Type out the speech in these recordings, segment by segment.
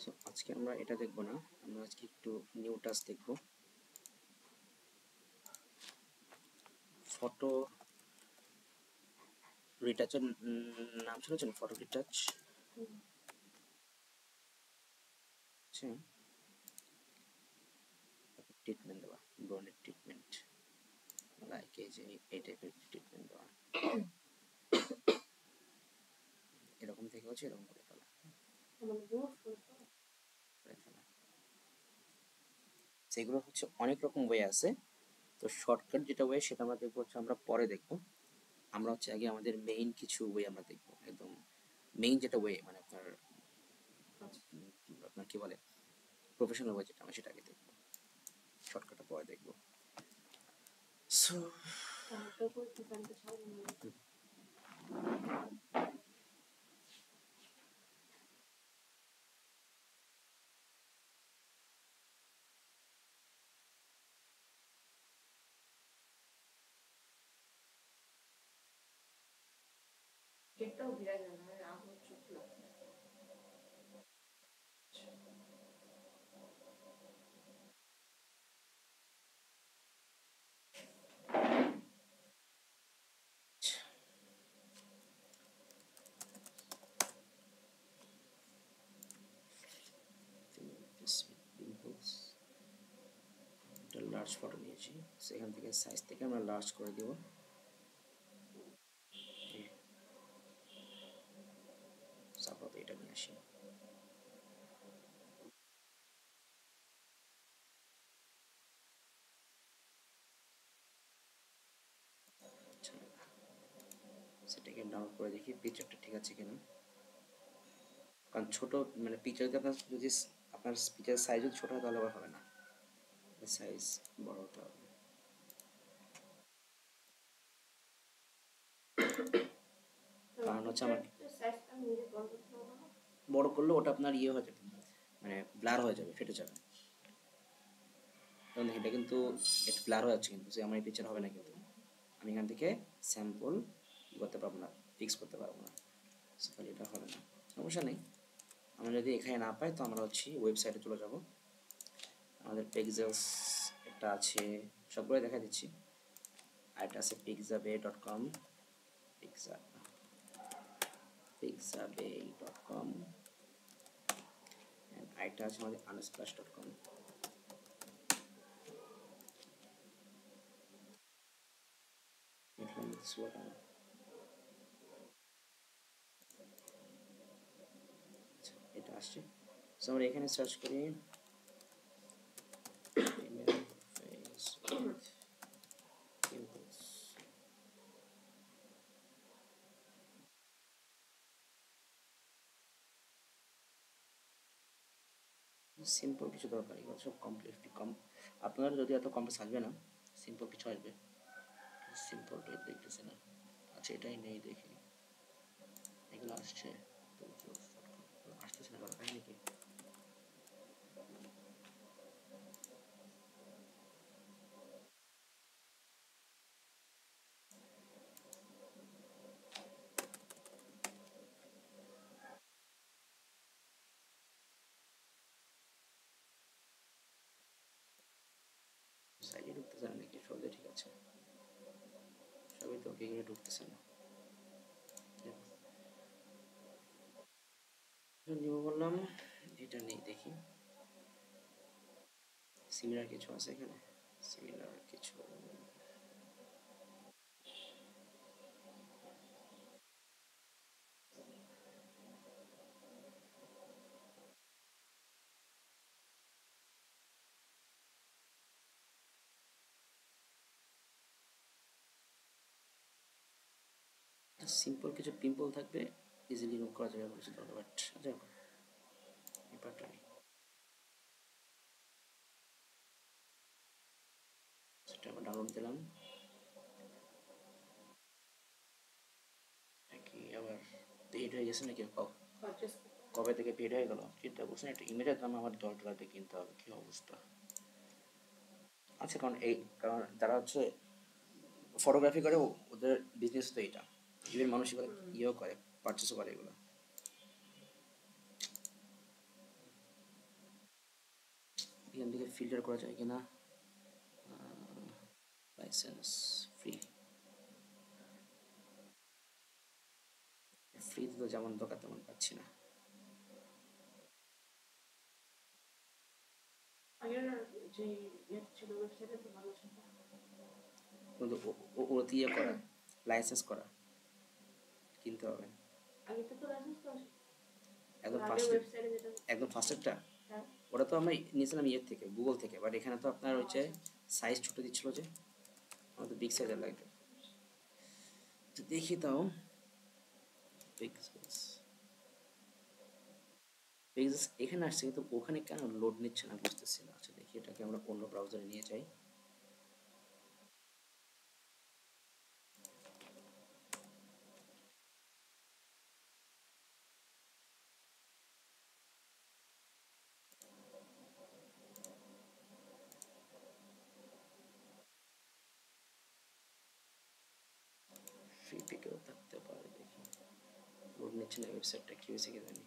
So আজকে আমরা এটা দেখব না, আমরা আজকে একটু নিউ টাস্ক দেখব। ফটো রিটাচের নাম শুনেছেন? ফটো রিটাচ ট্রিটমেন্ট দেওয়া, ব্রণের ট্রিটমেন্ট, লাইক এই যে এই টাইপের ট্রিটমেন্ট দেওয়া, এরকম থেকে হচ্ছে এরকম করে ফেলা। সেগুলো হচ্ছে অনেক রকম ওয়ে আছে। তো শর্টকাট যেটা ওয়ে সেটা আমরা দেখবো হচ্ছে আমরা পরে দেখবো। আমরা হচ্ছে আগে আমাদের মেইন কিছু ওয়ে আমরা দেখবো, একদম মেইন যেটা ওয়ে, মানে আপনার আপনার কি বলে প্রফেশনাল ওয়ে যেটা, আমরা সেটা আগে দেখবো, শর্টকাটটা পরে দেখবো। সো গেটটাও ভিড়া যায় না, আগুন চোখ লাগে। লার্জ ফটো নিয়েছি, সেখান থেকে সাইজ থেকে আমরা লার্জ করে দেব। সাপোজ এটা নিয়ে আসি, সেটাকে ডাউনলোড করে দেখি পিকচারটা ঠিক আছে কিনা। কারণ ছোট মানে পিকচার যদি আপনার যদি আপনার পিকচার সাইজ যদি ছোট হয় তাহলে আবার হবে না, সাইজ বড় হতে হবে। কারণ হচ্ছে আমার বড় করলে ওটা আপনার ইয়ে হয়ে যাবে, মানে ব্লার হয়ে যাবে, ফেটে যাবে। কারণ এটা কিন্তু একটু ব্লার হয়ে যাচ্ছে, কিন্তু আমার এই পিকচার হবে না, কিন্তু আমি এখান থেকে স্যাম্পল করতে পারবো না, ফিক্স করতে পারবো না, তাহলে এটা হবে না। সমস্যা নেই, আমরা যদি এখানে না পাই তো আমরা হচ্ছে ওয়েবসাইটে চলে যাব। আমাদের পিক্সেলস একটা আছে, সবগুলো দেখা দিচ্ছি। আরেকটা আছে pixabay.com, pixabay.com, আরেকটা আছে আমাদের unsplash.com। এটা আসছে, সো আমরা এখানে সার্চ করি সিম্পল কিছু দরকার, এগুলো সব কমপ্লিট আপনারা যদি এত কমপ্লেক্স আসবে না, সিম্পল কিছু আসবে। সিম্পল দেখতেছে না, আচ্ছা এটাই নেই দেখি, এগুলো আসছে আসতেছে না, তাই নাকি? সাইডে ঢুকতেছে না নাকি? সবই ঠিক আছে, সবই তো ওকে, ঢুকতেছে না। নিউ বললাম, এটা নেই দেখি, সিমিলার কিছু আছে এখানে, সিমিলার কিছু সিম্পল কিছু পিম্পল থাকবে, ইজিলি রিমুভ করা যাবে বলেছিল, বাট যাই হোক ব্যাপারটা নেই, সেটা আবার ডাউনলোড দিলাম। কি আবার পেড হয়ে গেছে নাকি? কবে থেকে পেড হয়ে গেল? চিন্তা করছেন, একটা ইমেজের দাম আমার $10 দিয়ে কিনতে হবে, কি অবস্থা। আচ্ছা, কারণ যারা হচ্ছে ফটোগ্রাফি করে ওদের বিজনেস তো এইটা, ইভেন মানুষ ইয়েও করে, পারচেসও করে এগুলো। এখান থেকে ফিল্টার করা যায় কিনা, লাইসেন্স ফ্রি, ফ্রিতে তো যেমন দরকার তেমন পাচ্ছি না। আগের যে ছিল ওয়েবসাইটে তো ভালো ছিল। কিন্তু ও দিয়ে করা, লাইসেন্স করা, কিনতে হবে। আগে তো লাইসেন্স করা ছিল। একদম আগে ফার্স্ট, ওয়েবসাইটে যেটা একদম ফার্স্টেরটা হ্যাঁ ওটা তো আমরা নিয়েছিলাম ইয়ের থেকে, গুগল থেকে, বাট এখানে তো আপনার হচ্ছে আচ্ছা। সাইজ ছোট দিচ্ছিল যে, আমার তো বিগ সাইজের লাগবে। তো দেখি তাও পিক্সেলস, পিক্সেলস এখানে আসছে কিন্তু ওখানে কেন লোড নিচ্ছে না বুঝতেছি না। আচ্ছা দেখি এটাকে আমরা অন্য ব্রাউজারে নিয়ে যাই। ফ্রি পিকেও থাকতে পারে, দেখি লোড নিচ্ছে না ওয়েবসাইটটা, কি হয়েছে কি জানি।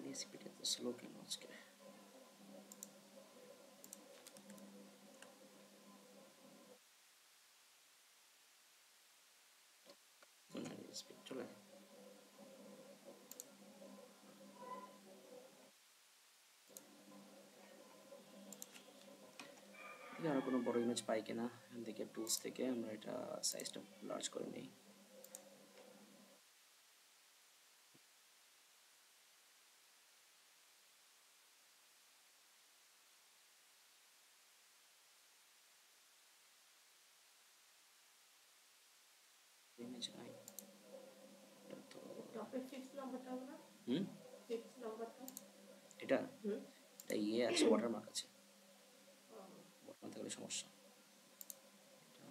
ডিএসপিটা তো স্লো কেন আজকে। না ডিএসপি চলে, আর কোনো বড় ইমেজ পাই কিনা এখান থেকে, টুলস থেকে আমরা এটা সাইজটা লার্জ করে নিই। ইমেজ নাই এটা তো, টপে 6 নাম্বারটা হবে না? হুম 6 নাম্বারটা এটা, হুম এটা ইয়ে আছে, ওয়াটারমার্ক আছে, ওয়াটারমার্ক থাকলে সমস্যা। এটা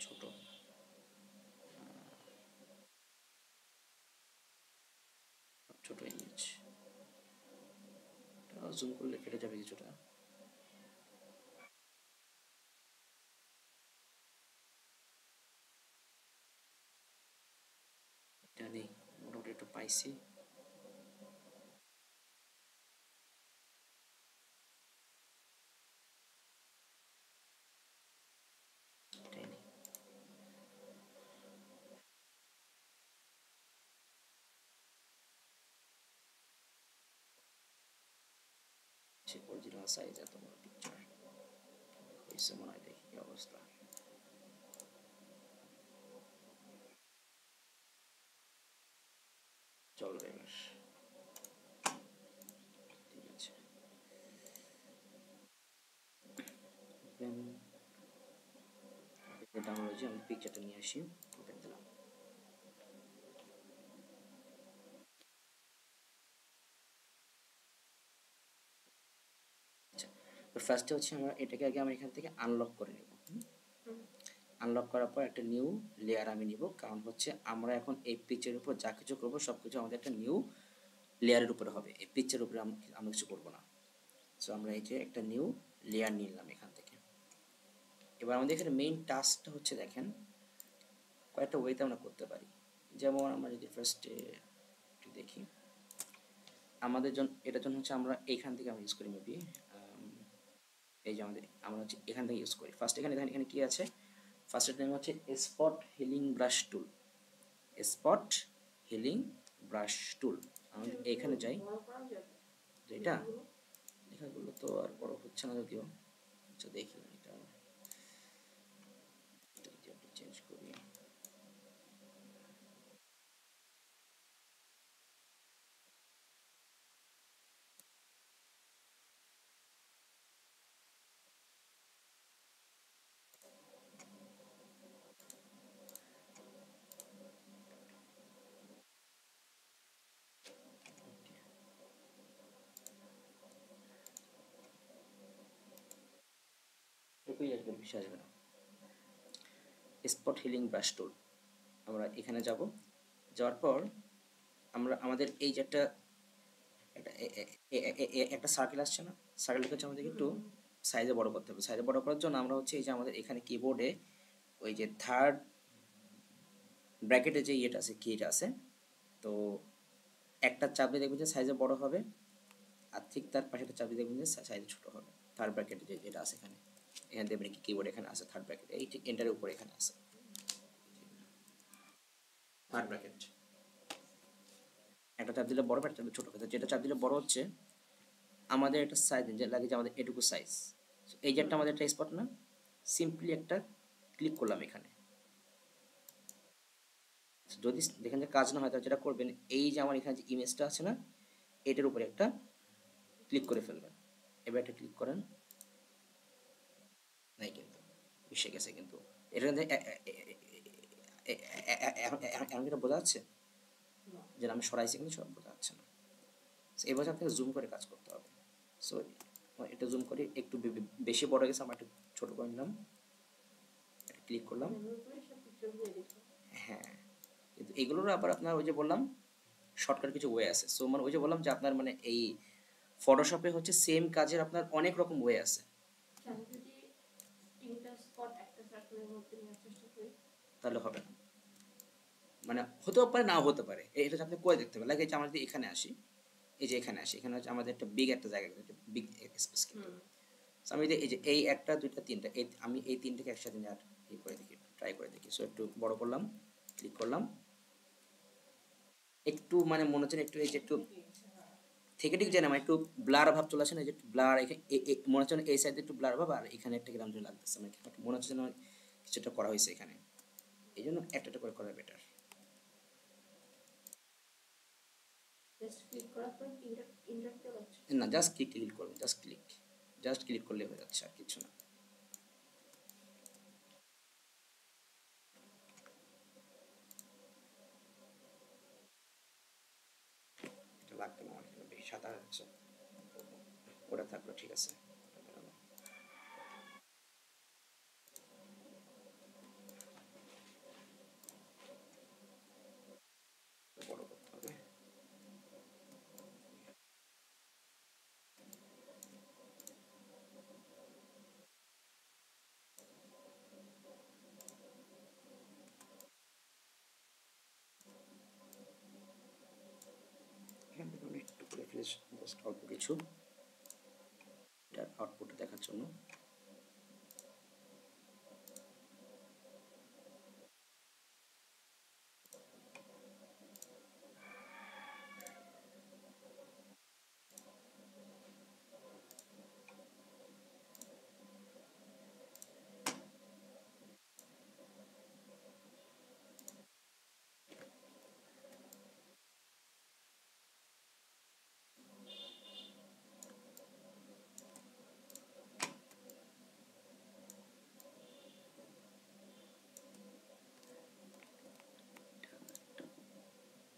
ছোট, ছোট ইমেজ, এটা জুম করলে কেটে যাবে কিছুটা। এটা নেই, মোটামুটি একটু পাইছি। এটাই নেই, সে অরিজিনাল সাইজ এত বড় পিকচার হয়েছে মনে হয়, দেখি কি অবস্থা। চলবে এবার, ঠিক আছে। ওপেন, ডাউনলোড হয়েছে, আমি পিকচারটা নিয়ে আসি, ওপেন দিলাম। আচ্ছা, ফার্স্টে হচ্ছে আমরা এটাকে আগে আমরা এখান থেকে আনলক করে নেব। আনলক করার পর একটা নিউ লেয়ার আমি নিব, কারণ হচ্ছে আমরা এখন এই পিকচারের উপর যা কিছু করবো সব কিছু আমাদের একটা নিউ লেয়ারের উপরে হবে, এই পিকচারের উপরে আমরা কিছু করবো না। সো আমরা এই যে একটা নিউ লেয়ার নিলাম এখান থেকে। এবার আমাদের এখানে মেইন টাস্কটা হচ্ছে দেখেন, কয়েকটা ওয়েতে আমরা করতে পারি। যেমন আমরা যদি ফার্স্টে একটু দেখি, আমাদের জন্য এটার জন্য হচ্ছে আমরা এইখান থেকে আমরা ইউজ করি মেবি, এই যে আমরা হচ্ছে এখান থেকে ইউজ করি। ফার্স্ট এখানে দেখেন, এখানে কি আছে, ফার্স্টের নেম হচ্ছে স্পট হিলিং ব্রাশ টুল, স্পট হিলিং ব্রাশ টুল। আমি এখানে যাই, বড় করা যাবে এটা লেখাগুলো তো আর বড় হচ্ছে না যদিও। আচ্ছা দেখি এটা চেঞ্জ করি। এটুকুই আসবে, বেশি আসবে না। স্পট হিলিং ব্রাশ টুল, আমরা এখানে যাব, যাওয়ার পর আমরা আমাদের এই যে একটা একটা সার্কেল আসছে না, সার্কেলটাকে হচ্ছে আমাদেরকে একটু সাইজে বড় করতে হবে। সাইজে বড় করার জন্য আমরা হচ্ছে এই যে আমাদের এখানে কিবোর্ডে ওই যে থার্ড ব্র্যাকেটে যে ইয়েটা আছে, কিটা আছে, তো একটা চাপ দিয়ে দেখবেন যে সাইজে বড় হবে, আর ঠিক তার পাশে একটা চাপ দিয়ে দেখবেন যে সাইজে ছোট হবে। থার্ড ব্র্যাকেটে যেটা আছে এখানে, এখানে দেখবেন কি কিবোর্ড এখানে আছে থার্ড ব্র্যাকেট, এই ঠিক এন্টারের উপরে এখানে আছে থার্ড ব্র্যাকেট। একটা চাপ দিলে বড়, একটা চাপ দিলে ছোট হবে। যেটা চাপ দিলে বড় হচ্ছে আমাদের একটা সাইজ যে লাগে যে আমাদের এটুকু সাইজ। এই যে একটা আমাদের একটা স্পট না, সিম্পলি একটা ক্লিক করলাম এখানে। যদি দেখেন যে কাজ না হয় তাহলে যেটা করবেন, এই যে আমার এখানে যে ইমেজটা আছে না, এটার উপরে একটা ক্লিক করে ফেলবেন। এবার একটা ক্লিক করেন, নাই কিন্তু মিশে গেছে। কিন্তু এটা এখন যেটা বোঝা যাচ্ছে যে আমি সরাইছি কিন্তু সব বোঝা যাচ্ছে না। এবার আপনাকে জুম করে কাজ করতে হবে। সো এটা জুম করে একটু বেশি বড় গেছে, আমরা একটু ছোট করে নিলাম, এটা ক্লিক করলাম। হ্যাঁ, কিন্তু এগুলোর আবার আপনার ওই যে বললাম শর্টকাট কিছু ওয়ে আছে। সো মানে ওই যে বললাম যে আপনার মানে এই ফটোশপে হচ্ছে সেম কাজের আপনার অনেক রকম ওয়ে আছে। তাহলে হবে না, মানে হতেও পারে নাও হতে পারে, এটা আপনি করে দেখতে হবে। লাগে যে আমরা যদি এখানে আসি, এই যে এখানে আসি, এখানে হচ্ছে আমাদের একটা বিগ একটা জায়গা, বিগ স্পেস। কিন্তু আমি এই যে এই একটা দুইটা তিনটা, এই আমি এই তিনটাকে একসাথে নেওয়ার করে দেখি, ট্রাই করে দেখি। সো একটু বড় করলাম, ক্লিক করলাম, একটু মানে মনে হচ্ছে একটু এই যে একটু থেকে ঠিক জানি আমার একটু ব্লার ভাব চলে আসে না, যে একটু ব্লার মনে হচ্ছে এই সাইডে একটু ব্লার ভাব, আর এখানে একটা কিরম যেন লাগতেছে, মানে মনে হচ্ছে যেন কিছুটা করা হয়েছে এখানে। এই জন্য একটা করে করা বেটার। না, জাস্ট ক্লিক করবেন, জাস্ট ক্লিক করলে হয়ে যাচ্ছে, আর কিছু না। এটা লাগবে না আমার এখানে, বেশি সাদা হচ্ছে, ওটা থাকলো ঠিক আছে। বড় করতে হবে। এখান থেকে আমি একটু করে ফ্রেশ, জাস্ট অল্প কিছু এটার আউটপুট দেখার জন্য।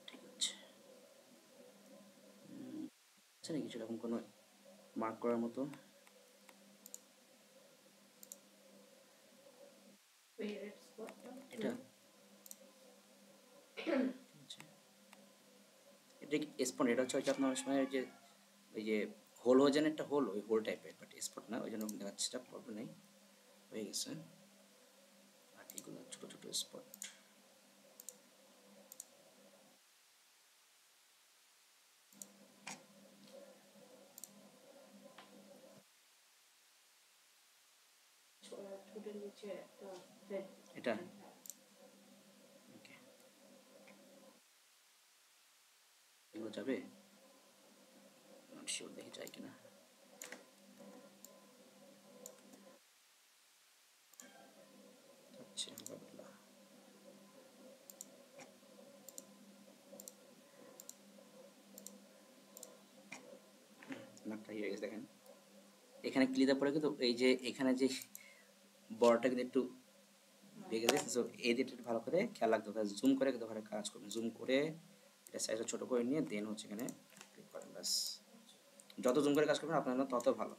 ঠিক আছে, আছে নাকি সেরকম কোনো মার্ক করার মতো? এটা এটা স্পট, এটা হচ্ছে আপনার অনেক সময় যে ওই যে হোল হয়ে যান, একটা হোল, ওই হোল টাইপের, বাট স্পট না, ওই জন্য দেখাচ্ছে, এটা প্রবলেম নেই, হয়ে গেছে। আর এগুলো ছোট ছোট স্পট। এটা ওকে, এগুলো যাবে, নট শিওর, দেখি যায় কিনা। আচ্ছা, হালকা পাতলা। নাকটা হয়ে গেছে দেখেন, এখানে ক্লিক দেওয়ার পরে কিন্তু এই যে এখানে যে বড়টা কিন্তু একটু বেগে গেছে। সো এই দিকটা একটু ভালো করে খেয়াল রাখতে হবে, জুম করে কিন্তু ভালো কাজ করবেন, জুম করে এটা সাইজটা ছোট করে নিয়ে দেন হচ্ছে এখানে ক্লিক করেন, ব্যাস। যত জুম করে কাজ করবেন আপনার জন্য তত ভালো।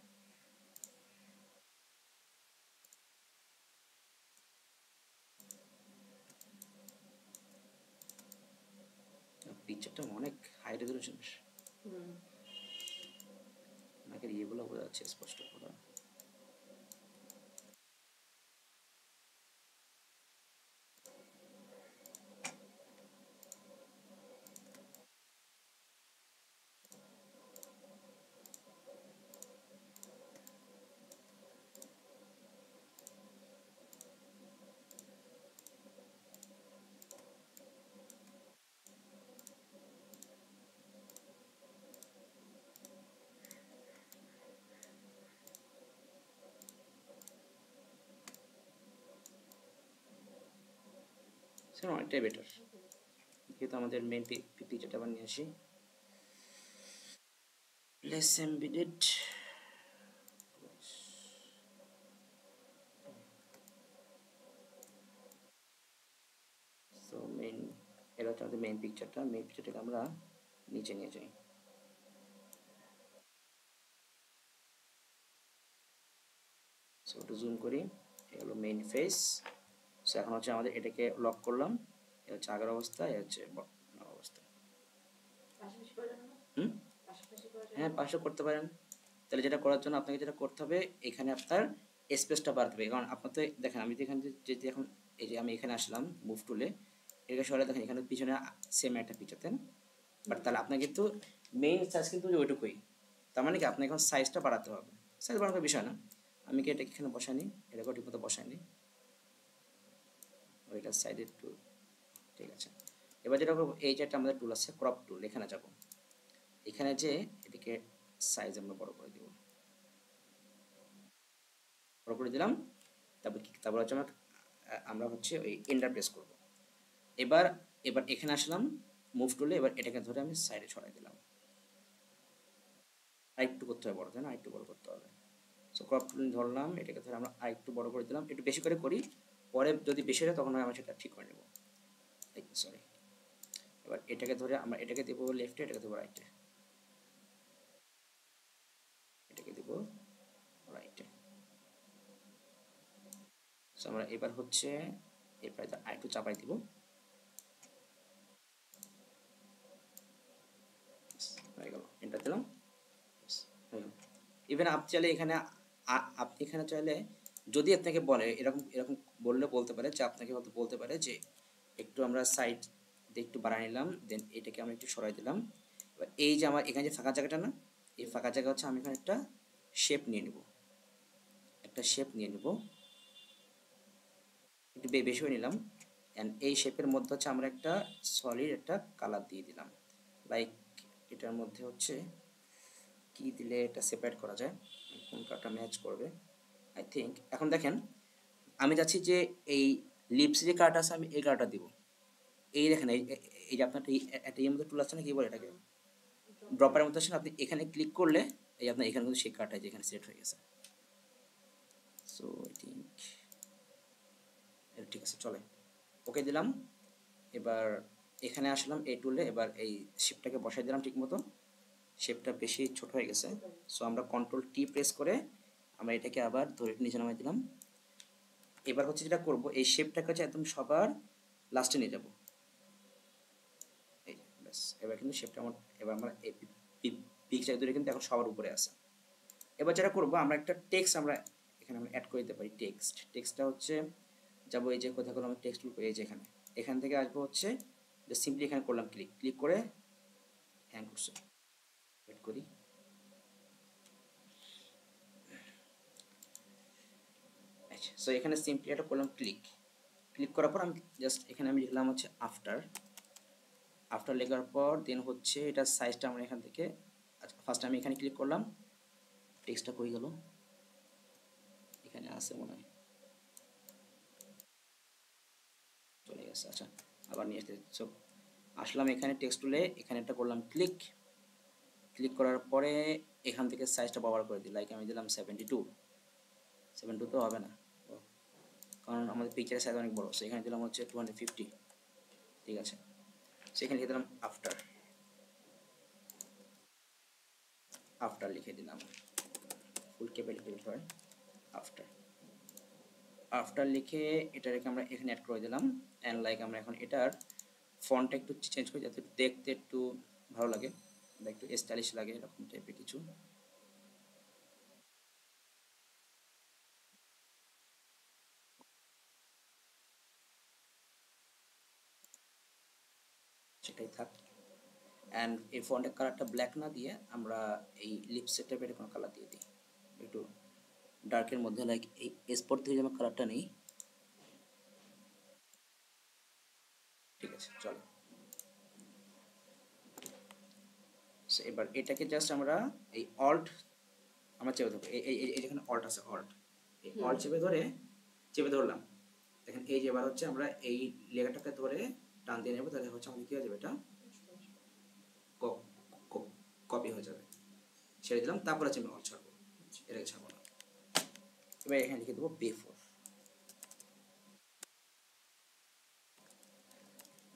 পিকচারটা অনেক হাই রেজলিউশন, নাকের ইয়েগুলো বোঝা যাচ্ছে স্পষ্ট করে। অনেকটাই বেটার। যেহেতু আমাদের মেইন পিকচারটা আবার নিয়ে আসি, লেস এমবেডেড, সো মেইন, এটা হচ্ছে আমাদের মেইন পিকচারটাকে আমরা নিচে নিয়ে যাই। সো একটু জুম করি, এটা হলো মেইন ফেস। সো এখন হচ্ছে আমাদের এটাকে লক করলাম, এ হচ্ছে আগের অবস্থা, এ হচ্ছে বর্তমান অবস্থা। পাশাপাশি করা যাবে না? হুম, পাশাপাশি করা যাবে হ্যাঁ না? পাশে করতে পারেন। তাহলে যেটা করার জন্য আপনাকে যেটা করতে হবে, এখানে আপনার স্পেসটা বাড়তে হবে। কারণ আপনার তো দেখেন, আমি তো এখানে যদি এখন এই যে আমি এখানে আসলাম মুভ টুলে, এটাকে সরে দেখেন এখানে পিছনে সেম একটা পিকচার, বাট তাহলে আপনার কিন্তু মেইন সাইজ কিন্তু ওইটুকুই। তার মানে কি আপনাকে এখন সাইজটা বাড়াতে হবে। সাইজ বাড়ানোর বিষয় না, আমি কি এটাকে এখানে বসাই নিই, এটাকে ঠিক মতো বসাই নিই, ওইটা সাইডে একটু, ঠিক আছে। এবার যেটা করবো, এই যে একটা আমাদের টুল আছে ক্রপ টুল, এখানে যাব, এখানে যে এটাকে সাইজ আমরা বড় করে দিব, বড় করে দিলাম। তারপর হচ্ছে আমরা হচ্ছে ওই এন্টার প্রেস করব। এবার এবার এখানে আসলাম মুভ টুলে, এবার এটাকে ধরে আমি সাইডে ছড়াই দিলাম। আরেকটু করতে হবে বড়, তাই না, আরেকটু বড় করতে হবে। সো ক্রপ টুল ধরলাম, এটাকে ধরে আমরা আরেকটু বড় করে দিলাম, একটু বেশি করে করি, পরে যদি বেশি হয় তখন আমরা সেটা ঠিক করে নেব। সরি, এবার এটাকে ধরে আমরা এটাকে দেবো লেফটে, এটাকে দেবো রাইটে, এটাকে দেবো রাইটে। সো আমরা এবার হচ্ছে এরপরে আরেকটু চাপাই দিব, হয়ে গেল, এন্টার দিলাম, ইভেন আপনি চাইলে এখানে আপনি এখানে চাইলে যদি আপনাকে বলে এরকম এরকম বললে বলতে পারে যে, আপনাকে হয়তো বলতে পারে যে একটু আমরা সাইড দিয়ে একটু বাড়াই নিলাম, দেন এটাকে আমরা একটু সরাই দিলাম। এবার এই যে আমার এখানে যে ফাঁকা জায়গাটা না, এই ফাঁকা জায়গা হচ্ছে আমি এখানে একটা শেপ নিয়ে নেব, একটা শেপ নিয়ে নেব, একটু বেশি হয়ে নিলাম। অ্যান্ড এই শেপের মধ্যে হচ্ছে আমরা একটা সলিড একটা কালার দিয়ে দিলাম, লাইক এটার মধ্যে হচ্ছে কি দিলে এটা সেপারেট করা যায়, কোন কালারটা ম্যাচ করবে। আই থিঙ্ক এখন দেখেন, আমি চাচ্ছি যে এই লিপস যে কালারটা আছে আমি এই কালারটা দিব। এই দেখেন এই যে আপনার একটা ইয়ের মধ্যে টুল আছে না, কি বলে এটাকে, ড্রপারের মধ্যে আছে না, আপনি এখানে ক্লিক করলে এই আপনার এখানে কিন্তু সেই কালারটা যেখানে সেট হয়ে গেছে। সো আই থিঙ্ক এটা ঠিক আছে, চলে, ওকে দিলাম। এবার এখানে আসলাম এই টুলে, এবার এই শেপটাকে বসাই দিলাম ঠিক মতো, শেপটা বেশি ছোট হয়ে গেছে। সো আমরা কন্ট্রোল টি প্রেস করে আমরা এটাকে আবার ধরে নিচে নামাই দিলাম। এবার হচ্ছে যেটা করব, এই শেপটাকে হচ্ছে একদম সবার লাস্টে নিয়ে যাব, এই ব্যাস। এবার কিন্তু শেপটা আমার, এবার আমরা এই পিকচার ধরে কিন্তু এখন সবার উপরে আছে। এবার যেটা করব, আমরা একটা টেক্সট আমরা এখানে আমরা অ্যাড করে দিতে পারি। টেক্সটটা হচ্ছে যাবো এই যে কথাগুলো আমি টেক্সট এই যে এখান থেকে আসবো হচ্ছে যে সিম্পলি এখানে করলাম ক্লিক করে হ্যাং করছে, ওয়েট করি, আচ্ছা। সো এখানে সিম্পলি এটা করলাম ক্লিক করার পর আমি জাস্ট এখানে আমি লিখলাম হচ্ছে আফটার লেখার পর দেন হচ্ছে এটা সাইজটা আমরা এখান থেকে, আচ্ছা ফার্স্ট আমি এখানে ক্লিক করলাম, টেক্সটটা কই গেল, এখানে আছে মনে হয়, চলে গেছে, আচ্ছা আবার নিয়ে আসতে। সো আসলাম এখানে টেক্সট টুলে, এখানে একটা করলাম ক্লিক করার পরে এখান থেকে সাইজটা ব্যবহার করে দিই, লাইক আমি দিলাম 72 তো হবে না, কারণ আমাদের পিকচারের সাইজ অনেক বড়। সো এখানে দিলাম হচ্ছে 250, ঠিক আছে। সেখানে লিখে দিলাম আফটার লিখে দিলাম, ফুল ক্যাপে লিখে দিতে হয় আফটার লিখে এটা রেখে আমরা এখানে অ্যাড করে দিলাম। অ্যান্ড লাইক আমরা এখন এটার ফন্টটা একটু চেঞ্জ করি যাতে দেখতে একটু ভালো লাগে বা একটু স্টাইলিশ লাগে, এরকম টাইপের কিছু। সেটাই থাক। অ্যান্ড এই ফন্টের কালারটা ব্ল্যাক না দিয়ে আমরা এই লিপসের টাইপের কোনো কালার দিয়ে দিই, একটু ডার্কের মধ্যে, লাইক এই স্পট থেকে যেন কালারটা নেই, ঠিক আছে চলো। সো এবার এটাকে জাস্ট আমরা এই অল্ট আমরা চেপে ধরবো, এই যেখানে অল্ট আছে, এই অল্ট চেপে ধরলাম, দেখেন এই যে এবার হচ্ছে আমরা এই লেখাটাকে ধরে টান দিয়ে নেব, তাহলে হচ্ছে আমাদের কি হয়ে যাবে, এটা কপি হয়ে যাবে। ছেড়ে দিলাম, তারপর হচ্ছে আমি অল ছাড়বো, এটাকে ছাড়বো না। এবার এখানে লিখে দেবো বিফোর,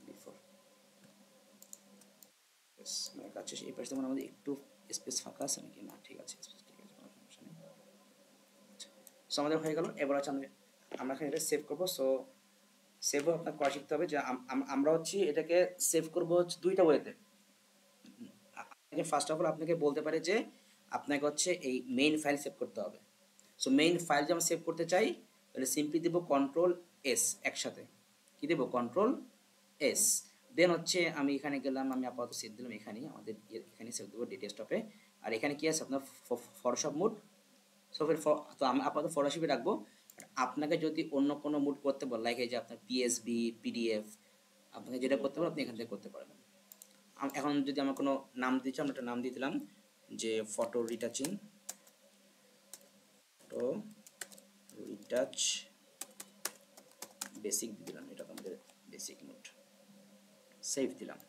বিফোর মানে কাজ শেষ। এই পাশে যেমন আমাদের একটু স্পেস ফাঁকা আছে নাকি, না ঠিক আছে, স্পেস ঠিক আছে, কোনো সমস্যা নেই। সো আমাদের হয়ে গেল। এবার হচ্ছে আমরা এখানে এটা সেভ করবো। সো সেভও আপনার করা শিখতে হবে, যে আমরা হচ্ছে এটাকে সেভ করবো হচ্ছে দুইটা ওয়েতে। ফার্স্ট অফ অল আপনাকে বলতে পারে যে আপনাকে হচ্ছে এই মেইন ফাইল সেভ করতে হবে। সো মেইন ফাইল যে আমরা সেভ করতে চাই, তাহলে সিম্পলি দেবো কন্ট্রোল এস, একসাথে কি দেবো, কন্ট্রোল এস। দেন হচ্ছে আমি এখানে গেলাম, আমি আপাতত সেভ দিলাম এখানেই, আমাদের এখানে সেভ দেবো ডেস্কটপে। আর এখানে কি আছে আপনার ফটোশপ মুড। সো তো আমি আপাতত ফটোশপে রাখবো। আপনাকে যদি অন্য কোনো মুড করতে বল, লাইক এই যে আপনার পিএসবি, পিডিএফ, আপনাকে যেটা করতে পারেন আপনি এখান থেকে করতে পারবেন। এখন যদি আমার কোনো নাম দিচ্ছি, আমরা একটা নাম দিয়ে দিলাম যে photo retouching, photo retouch basic দিয়ে দিলাম, এটা আমাদের বেসিক মোড, সেভ দিলাম।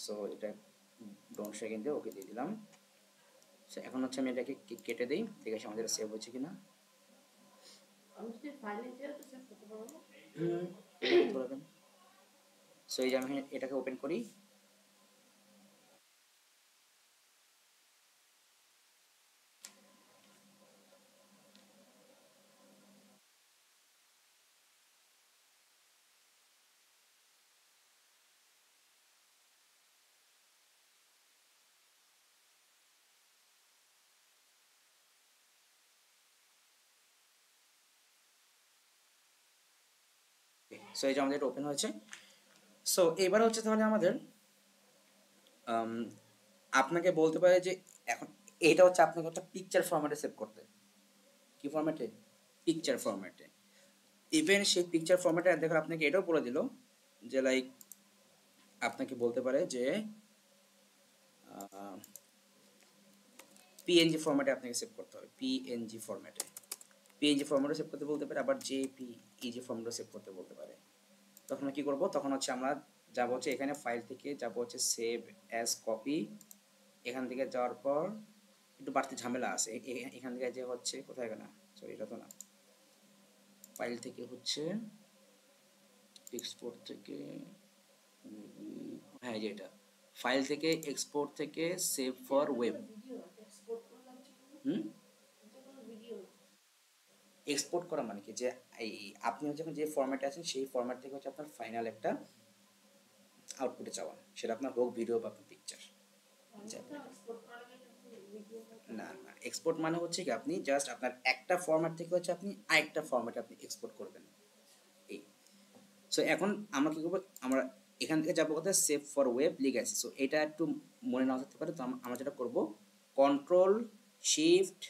সো এটা ডোন্ট সেকেন্ড দিয়ে ওকে দিয়ে দিলাম। সো এখন হচ্ছে আমি এটাকে কেটে দিই, দেখে আমাদের সেভ হচ্ছে কিনা। আমি যদি ফাইলে যাই তো সেভ করতে পারবো না। করবেন। সো এই যে আমি এটাকে ওপেন করি, সো এই যে আমাদের এটা ওপেন হয়েছে। সো এবার হচ্ছে তাহলে আমাদের আপনাকে বলতে পারে যে এখন এটা হচ্ছে আপনাকে একটা পিকচার ফরম্যাটে সেভ করতে। কি ফরম্যাটে? পিকচার ফরম্যাটে। ইভেন সেই পিকচার ফরম্যাটে দেখো আপনাকে এটাও বলে দিল যে লাইক আপনাকে বলতে পারে যে পিএনজি ফরম্যাটে আপনাকে সেভ করতে হবে, পিএনজি ফরম্যাটে। পিএনজি ফরম্যাটে সেভ করতে বলতে পারে, আবার জেপিইজি ফরম্যাটে সেভ করতে বলতে পারে। তখন কি করব, তখন হচ্ছে আমরা যাব হচ্ছে এখানে ফাইল থেকে যাব হচ্ছে সেভ অ্যাজ কপি। এখান থেকে যাওয়ার পর একটু বাড়তি ঝামেলা আছে, এখান থেকে যে হচ্ছে কোথায় গেল, সরি এটা তো না, ফাইল থেকে হচ্ছে এক্সপোর্ট থেকে, হ্যাঁ যে এটা ফাইল থেকে এক্সপোর্ট থেকে save for web. Video export করলাম, হুম, এটা কোনো ভিডিও। এক্সপোর্ট করা মানে কি, যে এই আপনি হচ্ছে এখন যে ফরম্যাটে আছেন সেই ফরম্যাট থেকে হচ্ছে আপনার ফাইনাল একটা আউটপুটে চাওয়া, সেটা আপনার হোক ভিডিও বা আপনার পিকচার। এক্সপোর্ট করার আগে ভিডিও না না, এক্সপোর্ট মানে হচ্ছে কি আপনি জাস্ট আপনার একটা ফরম্যাট থেকে হচ্ছে আপনি আরেকটা ফরম্যাটে আপনি এক্সপোর্ট করবেন এই। সো এখন আমরা কি করবো, আমরা এখান থেকে যাবো কোথায়, সেভ ফর ওয়েব লিখে আছে। সো এটা একটু মনে না থাকতে পারে, তো আমরা যেটা করবো কন্ট্রোল শিফট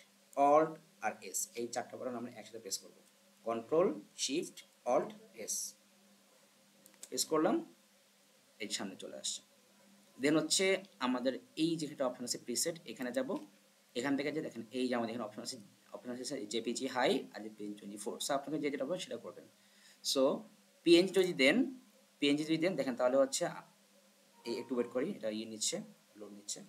অল্ট আর এস, এই চারটা বাটন আমরা একসাথে প্রেস করবো। Control shift alt S press করলাম, এই সামনে চলে আসছে। দেন হচ্ছে আমাদের এই যেটা অপশন আছে প্রিসেট, এখানে যাব, এখান থেকে যে দেখেন এই যে আমাদের এখানে অপশন আছে জেপিজি হাই আর পিএনজি 24। সো আপনাকে যেটা বলবো সেটা করবেন। সো পিএনজি যদি দেন, পিএনজি যদি দেন দেখেন তাহলে হচ্ছে এই একটু ওয়েট করি, এটা ইয়ে নিচ্ছে, লোড নিচ্ছে।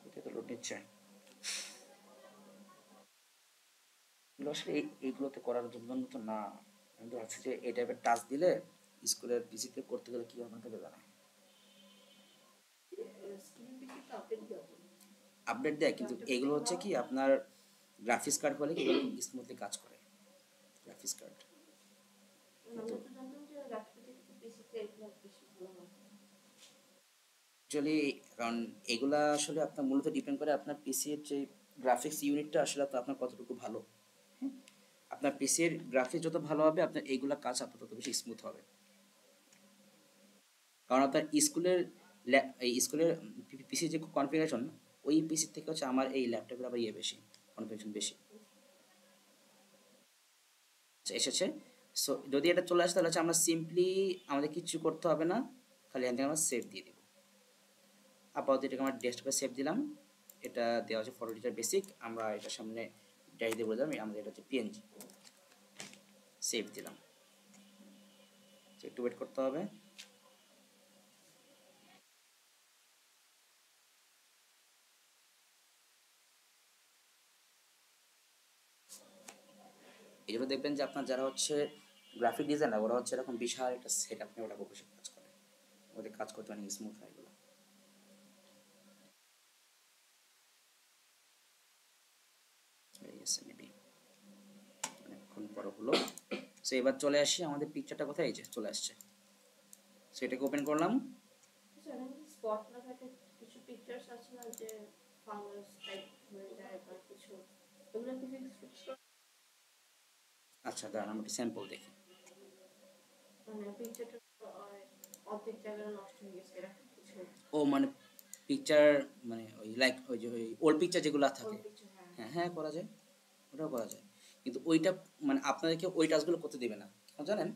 এটা তো লোড নিচ্ছে। এগুলো আসলে এইগুলোতে করার জন্য তো না, আমি তো ভাবছি যে এই টাইপের টাচ দিলে স্কুলের পিসিতে করতে গেলে কি হবে থেকে জানাই। স্ক্রিন পিসি তো আপডেট দেওয়া যাবে। আপডেট দেয়, কিন্তু এগুলো হচ্ছে কি আপনার গ্রাফিক্স কার্ড হলে কি স্মুথলি কাজ করে গ্রাফিক্স কার্ড। আমি তো জানতাম যে ল্যাপটপে পিসিতে এগুলো বেশি ভালো হয়। অ্যাকচুয়ালি কারণ এগুলা আসলে আপনার মূলত ডিপেন্ড করে আপনার পিসির যে গ্রাফিক্স ইউনিটটা আসলে আপনার কতটুকু ভালো। হ্যাঁ, আপনার পিসির গ্রাফিক্স যত ভালো হবে আপনার এইগুলা কাজ আপনার তত বেশি স্মুথ হবে। কারণ আপনার এই স্কুলের পিসির যে কনফিগারেশন, ওই পিসির থেকে হচ্ছে আমার এই ল্যাপটপের আবার ইয়ে বেশি, কনফিগারেশন বেশি। আচ্ছা এসেছে, সো যদি এটা চলে আসে তাহলে হচ্ছে আমরা সিম্পলি আমাদের কিছু করতে হবে না, খালি এখান থেকে আমরা সেভ দিয়ে দিব। আপাতত এটাকে আমরা ডেস্কটপে সেভ দিলাম। এটা দেওয়া হচ্ছে ফটো এডিটর বেসিক, আমরা এটার সামনে ডাই দিয়ে বললাম আমাদের এটা হচ্ছে পিএনজি, সেভ দিলাম। তো একটু ওয়েট করতে হবে। এই জন্য দেখবেন যে আপনার যারা হচ্ছে গ্রাফিক ডিজাইনার ওরা হচ্ছে এরকম বিশাল একটা সেট আপ নিয়ে ওরা বসে কাজ করে, ওদের কাজ করতে অনেক স্মুথ হয় এগুলো। মেবি অনেকক্ষণ পর হলো। সো এবার চলে আসি আমাদের পিকচারটা কোথায়, এই যে চলে আসছে। সো এটাকে ওপেন করলাম। স্পট না থাকে কিছু পিকচার্স আছে না যে ফাঙ্গাস টাইপ হয়ে যায় বা কিছু, ওগুলো কি ফিক্স করা? আচ্ছা দাঁড়ান আমরা একটু স্যাম্পল দেখি। মানে পিকচারটা অর্ধেক জায়গায় নষ্ট হয়ে গেছে এরকম কিছু ও মানে পিকচার মানে ওই লাইক ওই যে ওই ওল্ড পিকচার যেগুলো থাকে, ওর পিকচার? হ্যাঁ, হ্যাঁ হ্যাঁ করা যায়, ওটাও করা যায়। কিন্তু ওইটা মানে আপনাদেরকে ওই টাস্কগুলো করতে দেবে না, কেন জানেন?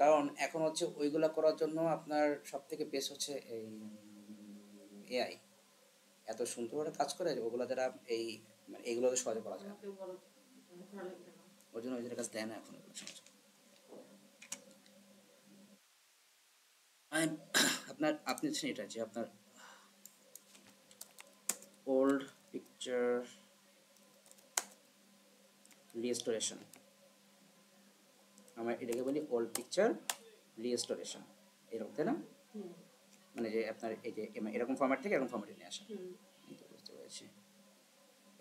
কারণ এখন হচ্ছে ওইগুলো করার জন্য আপনার সব থেকে বেস্ট হচ্ছে এই এআই, এত সুন্দর করে কাজ করে যে ওগুলো দ্বারা এই মানে এইগুলো তো সহজে করা যায় না। আমাকে বড় ভালো লাগবে না। ওই জন্য ওইদের কাছে দেয় না এখন এগুলো সহজে। আপনার আপনি হচ্ছেন এটা যে আপনার ওল্ড পিকচার রিস্টোরেশন, আমরা এটাকে বলি ওল্ড পিকচার রিস্টোরেশন, এরকম তাই না? হুম মানে যে আপনার এই যে এরকম ফরম্যাট থেকে এরকম ফরম্যাটে নিয়ে আসা। হুম এই তো বুঝতে পেরেছি।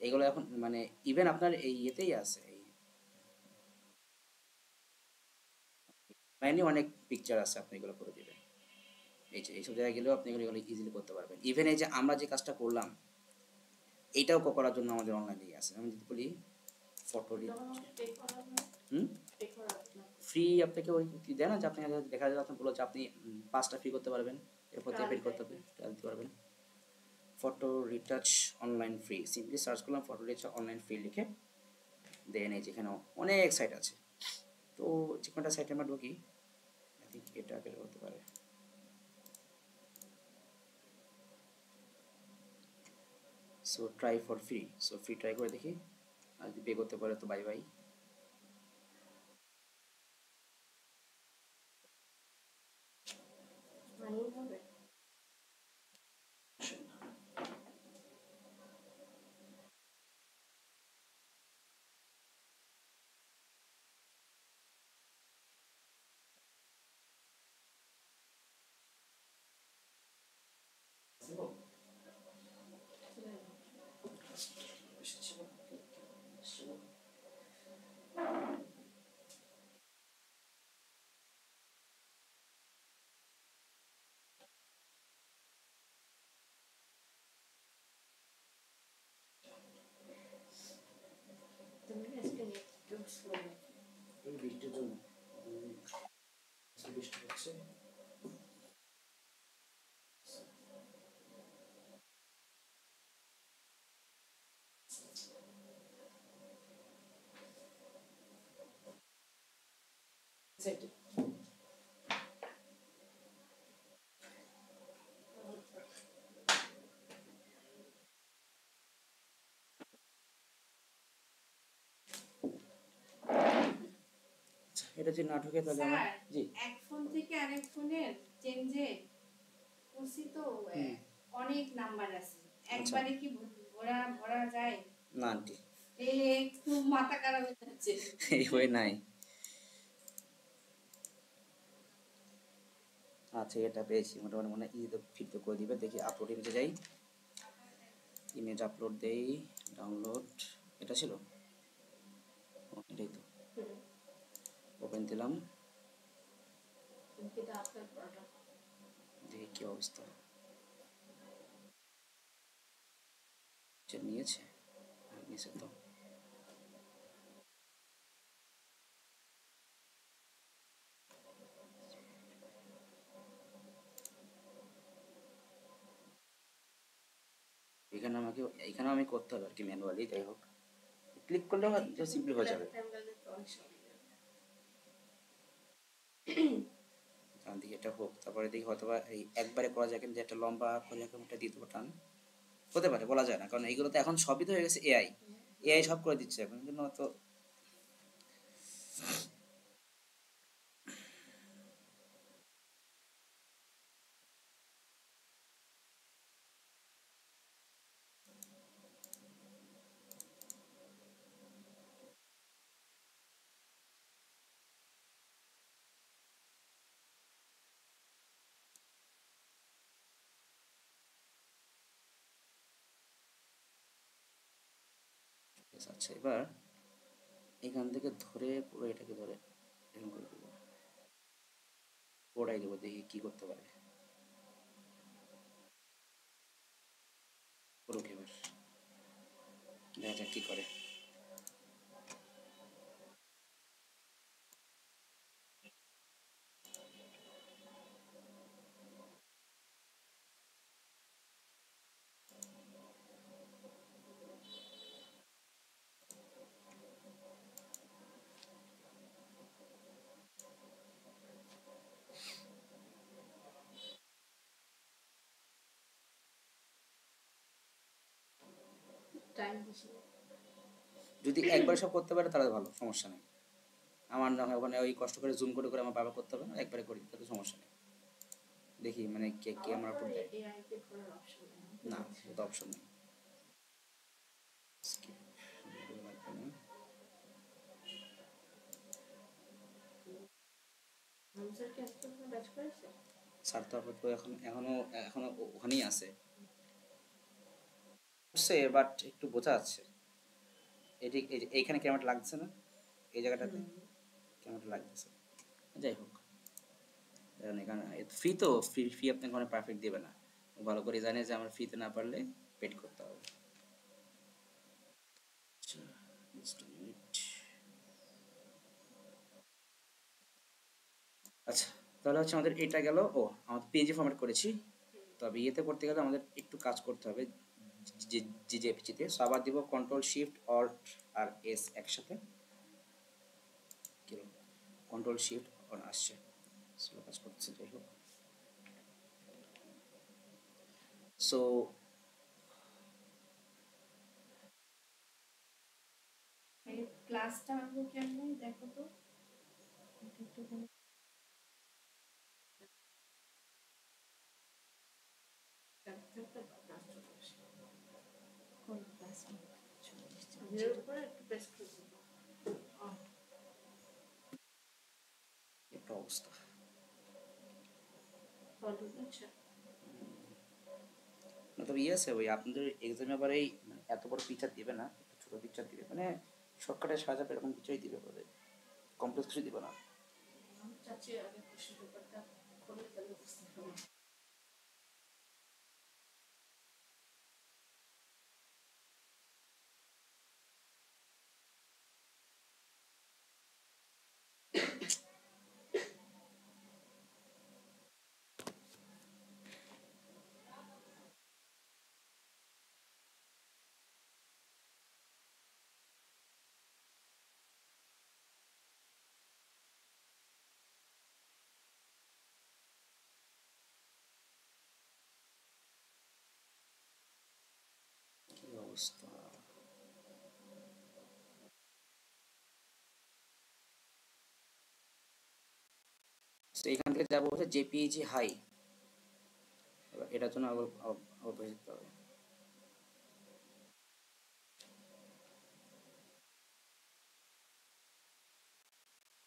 এইগুলো এখন মানে ইভেন আপনার এই ইয়েতেই আছে, এই লাইনে অনেক পিকচার আছে, আপনি এগুলো করে দিবেন। এই যে এইসব জায়গায় গেলেও আপনি এগুলো ইজিলি করতে পারবেন। ইভেন এই যে আমরা যে কাজটা করলাম এইটাও করার জন্য আমাদের অনলাইনেই আছে। আমি যদি বলি ফটো হুম ফ্রি আপনাকে ওই দেয় না যে আপনি দেখা যায় আপনার বলো যে আপনি 5টা ফ্রি করতে পারবেন, এরপর দিয়ে পেড করতে হবে, ট্রায়াল দিতে পারবেন। Photo retouch online free, simply search করলাম ফটো রিটাচ অনলাইন ফ্রি লিখে, দেন এই যেখানে অনেক সাইট আছে। তো যে কোনটা সাইটে আমরা ঢুকি, আই থিঙ্ক এটা বের হতে পারে। So try for free, so free try করে দেখি, আর যদি পে করতে পারে তো বাই বাই। মানিয়ে হবে। তুমি আজকে একটু স্লো এই বৃষ্টির জন্য বৃষ্টি হচ্ছে। এটা যদি না ঢোকে তাহলে আমরা স্যার জি এক ফোন থেকে আরেক ফোনের চেঞ্জে করছি তো অনেক নাম্বার আছে, একবারে কি ভরা ভরা যায়? না আন্টি একটু মাথা খারাপ হয়ে যাচ্ছে। এই হয়ে নাই। আচ্ছা এটা পেয়েছি মোটামুটি, মনে হয় ইজি ফিট তো করে দিবে। দেখি আপলোড ইমেজে যাই, ইমেজ আপলোড দেই, ডাউনলোড, এটা ছিল এটাই তো, ওপেন দিলাম, এটা আপনার প্রোডাক্ট। দেখি কি অবস্থা নিয়েছে, নিয়েছে তো। এখানে আমাকে এখানেও আমি করতে হবে আর কি ম্যানুয়ালি, যাই হোক ক্লিক করলে সিম্পলি হয়ে যাবে। দেখি এটা হোক, তারপরে দেখি হয়তো বা এই একবারে করা যায়, কিন্তু একটা লম্বা করে একটা দিয়ে দেবো টান, হতে পারে, বলা যায় না, কারণ এইগুলো তো এখন সবই তো হয়ে গেছে এআই, এআই সব করে দিচ্ছে এখন, কিন্তু তো আচ্ছা এবার এখান থেকে ধরে পুরো এটাকে ধরে এরকম করে দেবো, ওটাই দেবো, দেখি কি করতে পারে করুক, এবার দেখা যাক কি করে। টাইম বেশি। যদি একবার সব করতে পারে তাহলে ভালো, সমস্যা নেই, আমার না হয় ওখানে ওই কষ্ট করে জুম করে করে আমার বাবা করতে হবে না, একবারে করি তাতে সমস্যা নেই। দেখি মানে কে কে আমার উপর দেয়, এআই তে করার অপশন নেই। না এটা অপশন নেই। Skip, লাগবে না। হামজার কি আজকে কোনো ব্যাচ করেছে? স্যার তো আপাতত এখন এখনো এখনো ওখানেই আছে, বুঝছে, বাট একটু বোঝা যাচ্ছে, এটি এইখানে ক্যামেরাটা লাগছে না, এই জায়গাটাতে ক্যামেরাটা লাগতেছে, যাই হোক, কারণ এখানে ফ্রি তো, ফ্রি ফ্রি আপনাকে অনেক পারফেক্ট দেবে না, ও ভালো করে জানে যে আমার ফ্রিতে না পারলে পেড করতে হবে। আচ্ছা, just a minute। আচ্ছা, তাহলে হচ্ছে আমাদের এটা গেল, ও আমাদের পেজে ফরম্যাট করেছি, তবে ইয়েতে করতে গেলে আমাদের একটু কাজ করতে হবে, জেপিজিতে। সো আবার দিব কন্ট্রোল শিফট অল্ট আর এস একসাথে, কিরকম কন্ট্রোল শিফট অন আসছে, স্লো কাজ করছে, যাই হোক। সো এই ক্লাসটা আনবো কেমনে দেখো তো, এটা একটুখানি কোন ক্লাস এর উপরে একটু প্রেস করে দিবো। একটা অবস্থা, সলভ হচ্ছে? না তবে ইয়ে আছে, ওই আপনাদের এক্সামে আবার এই মানে এত বড় পিকচার দিবে না, একটু ছোটো পিকচার দিবে, মানে শর্টকাটে সাজাবে এরকম পিকচারই দিবে, বলে কমপ্লেক্স কিছু দিবে না। আমি চাচ্ছি আগে কোশ্চেন পেপারটা খুলে তাহলে বুঝতে পারবো। কি অবস্থা, তো এখান থেকে যাবো হচ্ছে জেপিইজি হাই, এবার এটার জন্য আবার আবার বসে যেতে হবে।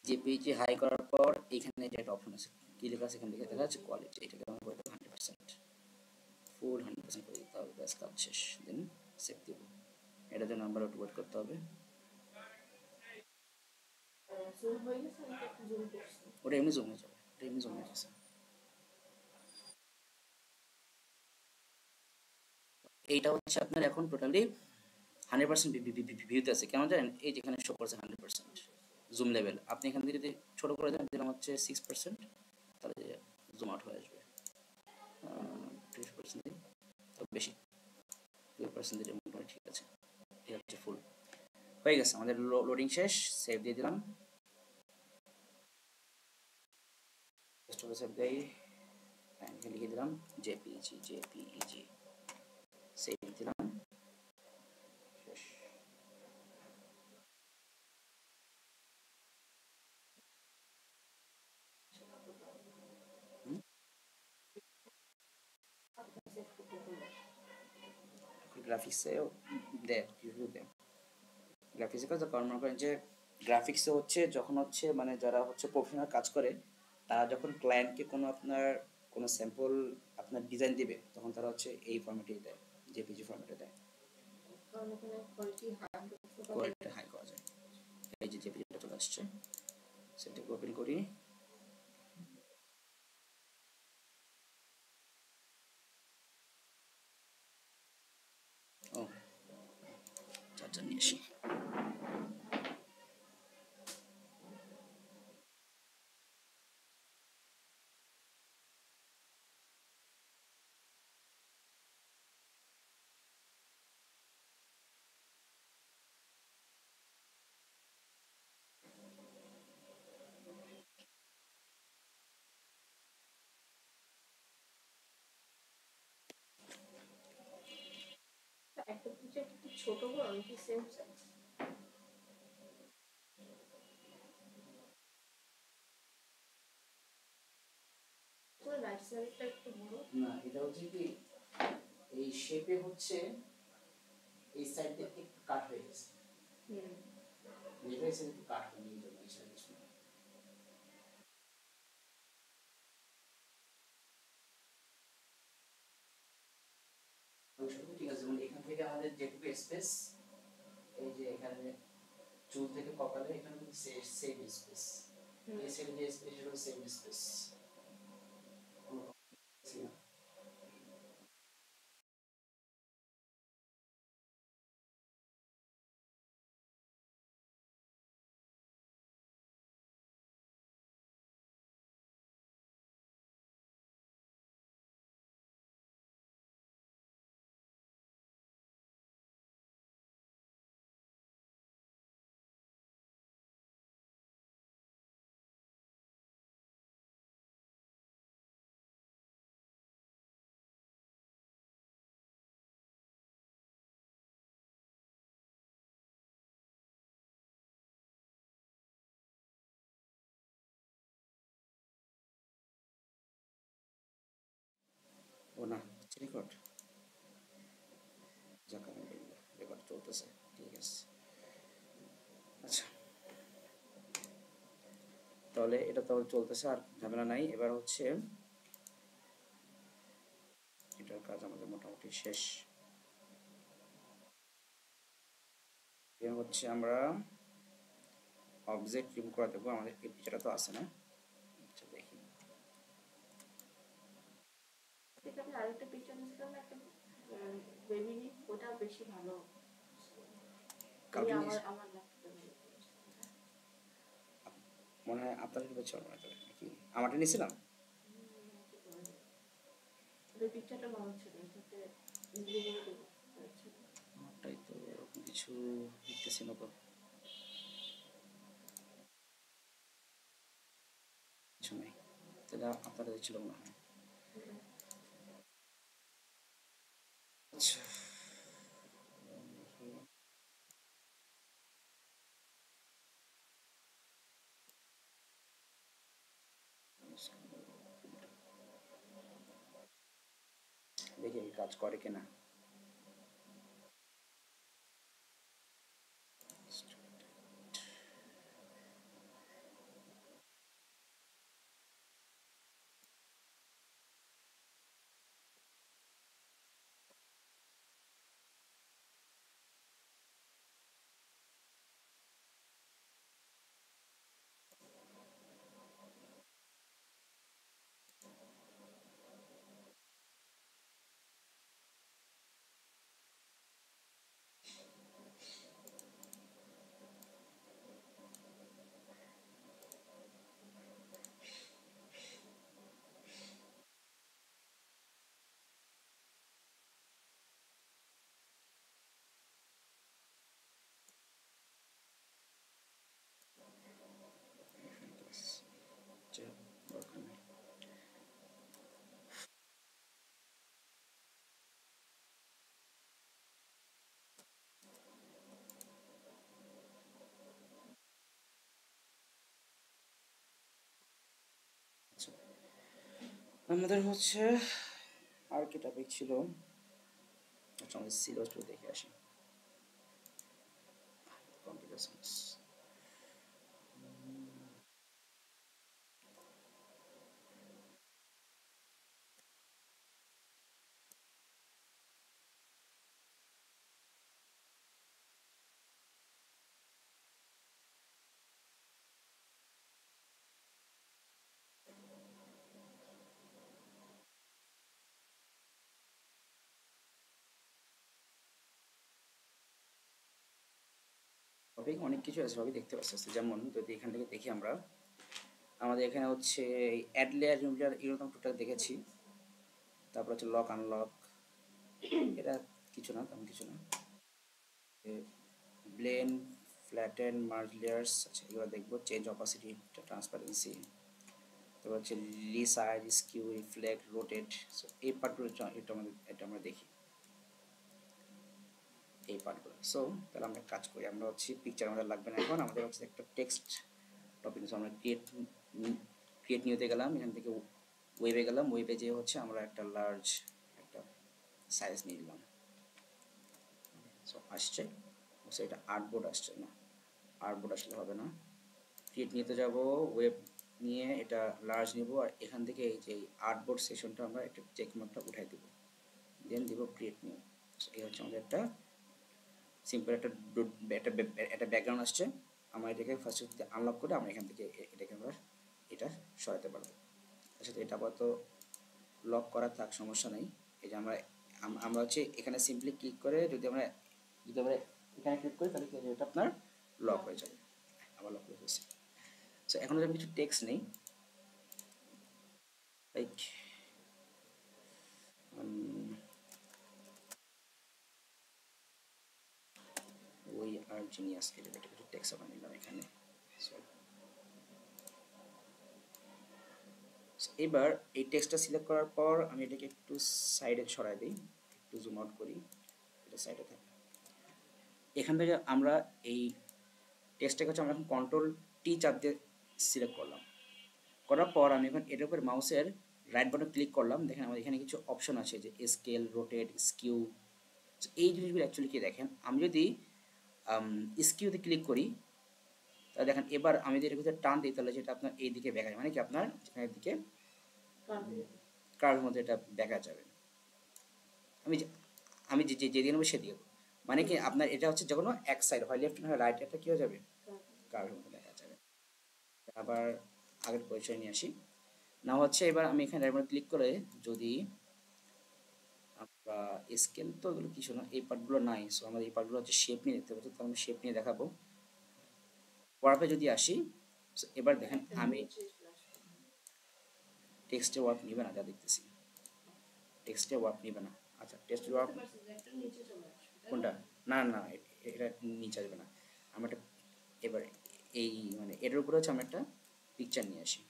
জেপিইজি হাই করার পর এখানে যে একটা অপশন আছে, কি লেখা আছে এখান থেকে দেখা যাচ্ছে কোয়ালিটি, এটাকে আমরা করে দেবো 100%, ফুল 100% করে দিতে হবে, ব্যাস কাজ শেষ, দেন সেভ দেবো। এটার জন্য আমরা একটু ওয়েট করতে হবে, জুম হয়ে গেছে, আমি একটু জুম করছি। ওটা এমনি জমে যাবে, ওটা এমনি জমে গেছে। এইটা হচ্ছে আপনার এখন টোটালি 100% ভিউতে আছে, কেমন জানেন, এই যেখানে শো করছে 100% জুম লেভেল, আপনি এখান থেকে যদি ছোটো করে দেন, দিলাম হচ্ছে 6%, তাহলে জুম আউট হয়ে আসবে, 20% দিন, তো বেশি 2% দিলে মোটামুটি ঠিক আছে, এটা হচ্ছে ফুল হয়ে গেছে, আমাদের লোডিং শেষ, সেভ দিয়ে দিলাম। স্টোরেজ দেই, এখানে লিখে দিলাম জেপিইজি সেভ দিলাম, শেষ। গ্রাফিক্সেও দেয়, ইউটিউবে দেয় গ্রাফিক্সে কাজ, কারণ মনে করেন যে গ্রাফিক্সে হচ্ছে যখন হচ্ছে মানে যারা হচ্ছে প্রফেশনাল কাজ করে, তারা যখন ক্লায়েন্টকে কোনো আপনার কোনো স্যাম্পল আপনার ডিজাইন দিবে, তখন তারা হচ্ছে এই ফরম্যাটেই দেয়, জেপিজি ফরম্যাটে দেয়, কারণ এখানে কোয়ালিটি হাই করা যায়। এই যে জেপিজিটা চলে আসছে, সেটাকে ওপেন করি। ও চার্জার নিয়ে আসি। একটা পিকচার একটু ছোট বড় নাকি সেম সাইজ? রাইট সাইডটা একটু বড়। না, এটা হচ্ছে কি এই শেপে হচ্ছে এই সাইড থেকে একটু কাট হয়ে গেছে, এই সাইড একটু কাট হয়ে নিয়ে যাবে এই সাইড কিছু না। ঠিক আছে, যেমন এখান থেকে আমাদের যেটুকু স্পেস, এই যে এখানে চুল থেকে কপালে এখানে কিন্তু সেম স্পেস, এই সাইডে যে স্পেস সেটা সেম স্পেস। ও না, রেকর্ড যাক, রেকর্ড চলতেছে, ঠিক আছে। আচ্ছা, তাহলে এটা তাহলে চলতেছে, আর ঝামেলা নাই। এবার হচ্ছে এটার কাজ আমাদের মোটামুটি শেষ। এবার হচ্ছে আমরা অবজেক্ট রিমুভ করা দেবো, আমাদের এই পিকচারটা তো আছে না। আচ্ছা দেখি, এখানে আরেকটা পিকচার নিয়েছিলাম একটা বেবি, ওটা বেশি ভালো। কাউকে আমার নিয়ে আমার ল্যাপটপে মনে হয় আপনাদের বছর মনে করে নাকি আমারটা নিয়েছিলাম। ওই পিকচারটা ভালো ছিল, এটাতে আমারটাই তো এরকম কিছু দেখতেছি না তো, কিছু নেই। তাহলে আপনারা ছিল মনে হয়। আচ্ছা, দেখি কাজ করে কিনা। আমাদের হচ্ছে আর কি টপিক ছিল, আচ্ছা আমাদের সিলেবাসটা দেখে আসি। কম্পিউটার সায়েন্স, টপিক অনেক কিছু আছে, সবই দেখতে পাচ্ছি। যেমন যদি এখান থেকে দেখি আমরা, আমাদের এখানে হচ্ছে অ্যাড লেয়ার, রিমুভ লেয়ার, এগুলো তো টোটাল দেখেছি। তারপর হচ্ছে লক আনলক, এটা কিছু না, তেমন কিছু না। ব্লেন্ড, ফ্ল্যাটেন, মার্জ লেয়ার্স, আচ্ছা এগুলো দেখবো। চেঞ্জ অপাসিটি, ট্রান্সপারেন্সি, তারপর হচ্ছে resize, skew, reflect, rotate. So এই পার্টগুলো এটা আমরা দেখি, এই পার্টগুলো। সো তাহলে আমরা কাজ করি, আমরা হচ্ছে পিকচার আমাদের লাগবে না এখন, আমাদের হচ্ছে একটা টেক্সট টপিক। আমরা ক্রিয়েট নিউতে গেলাম, এখান থেকে ওয়েবে গেলাম, ওয়েবে যেয়ে হচ্ছে আমরা একটা লার্জ একটা সাইজ নিয়ে নিলাম। সো আসছে, সো এটা আর্টবোর্ড আসছে না, আর্টবোর্ড আসলে হবে না। ক্রিয়েট নিতে যাব, ওয়েব নিয়ে এটা লার্জ নিব, আর এখান থেকে এই যে আর্টবোর্ড সেশনটা আমরা একটা চেক মার্কটা উঠাই দেব, দেন দিব ক্রিয়েট নিউ। এই হচ্ছে আমাদের একটা সিম্পল একটা ব্যাকগ্রাউন্ড আসছে। আমরা এটাকে ফার্স্টে আনলক করে আমরা এখান থেকে এটাকে আমরা এটা সরাতে পারবো। তার সাথে এটা আপাতত লক করা থাক, সমস্যা নেই। এই যে আমরা হচ্ছে এখানে সিম্পলি ক্লিক করে যদি আমরা এখানে ক্লিক করি, তাহলে এটা আপনার লক হয়ে যাবে। আবার লক হয়ে গেছে। সো এখন যদি আমি কিছু টেক্সট নেই, লাইক ওই আর জিনিয়াস এলিভেটর কিছু টেক্সট আমরা নিলাম এখানে। এবার এই টেক্সটটা সিলেক্ট করার পর আমি এটাকে একটু সাইডে সরাই দিই, একটু জুম আউট করি, এটা সাইডে থাকে। এখান থেকে আমরা এই টেক্সটটাকে হচ্ছে আমরা এখন কন্ট্রোল টি চাপ দিয়ে সিলেক্ট করলাম। করার পর আমি এখন এটার উপর মাউসের রাইট বাটন ক্লিক করলাম। দেখেন আমাদের এখানে কিছু অপশন আছে, যে স্কেল, রোটেট, স্কিউ। এই জিনিসগুলো অ্যাকচুয়ালি কি দেখেন, আমি যদি স্কিউতে ক্লিক করি, তাহলে দেখেন এবার আমি যদি এটার ভিতরে টান দিই, তাহলে যেটা আপনার এই দিকে বেঁকা যায়, মানে কি আপনার যেখানের দিকে কার্ভের মধ্যে এটা বেঁকা যাবে। আমি আমি যেদিকে নেবো সেদিকে, মানে কি আপনার এটা হচ্ছে যখন এক সাইড হয়, লেফট হয় রাইট, এটা কি হয়ে যাবে, কার্ভের মধ্যে দেখা যাবে। আবার আগের পরিচয় নিয়ে আসি। না হচ্ছে এবার আমি এখানে ক্লিক করে যদি আমরা স্কেল, তো এগুলো কিছু না, এই পার্টগুলো নাই। সো আমাদের এই পার্টগুলো হচ্ছে শেপ নিয়ে দেখতে পাচ্ছি, তো আমি শেপ নিয়ে দেখাবো। ওয়ার্পে যদি আসি, এবার দেখেন আমি টেক্সটে ওয়ার্প নিবে না, যা দেখতেছি টেক্সটে ওয়ার্প নিবে না। আচ্ছা টেক্সটে ওয়ার্প কোনটা, না না এটা নিচে আসবে না। আমরা একটা এবার এই মানে এটার উপরে হচ্ছে আমরা একটা পিকচার নিয়ে আসি।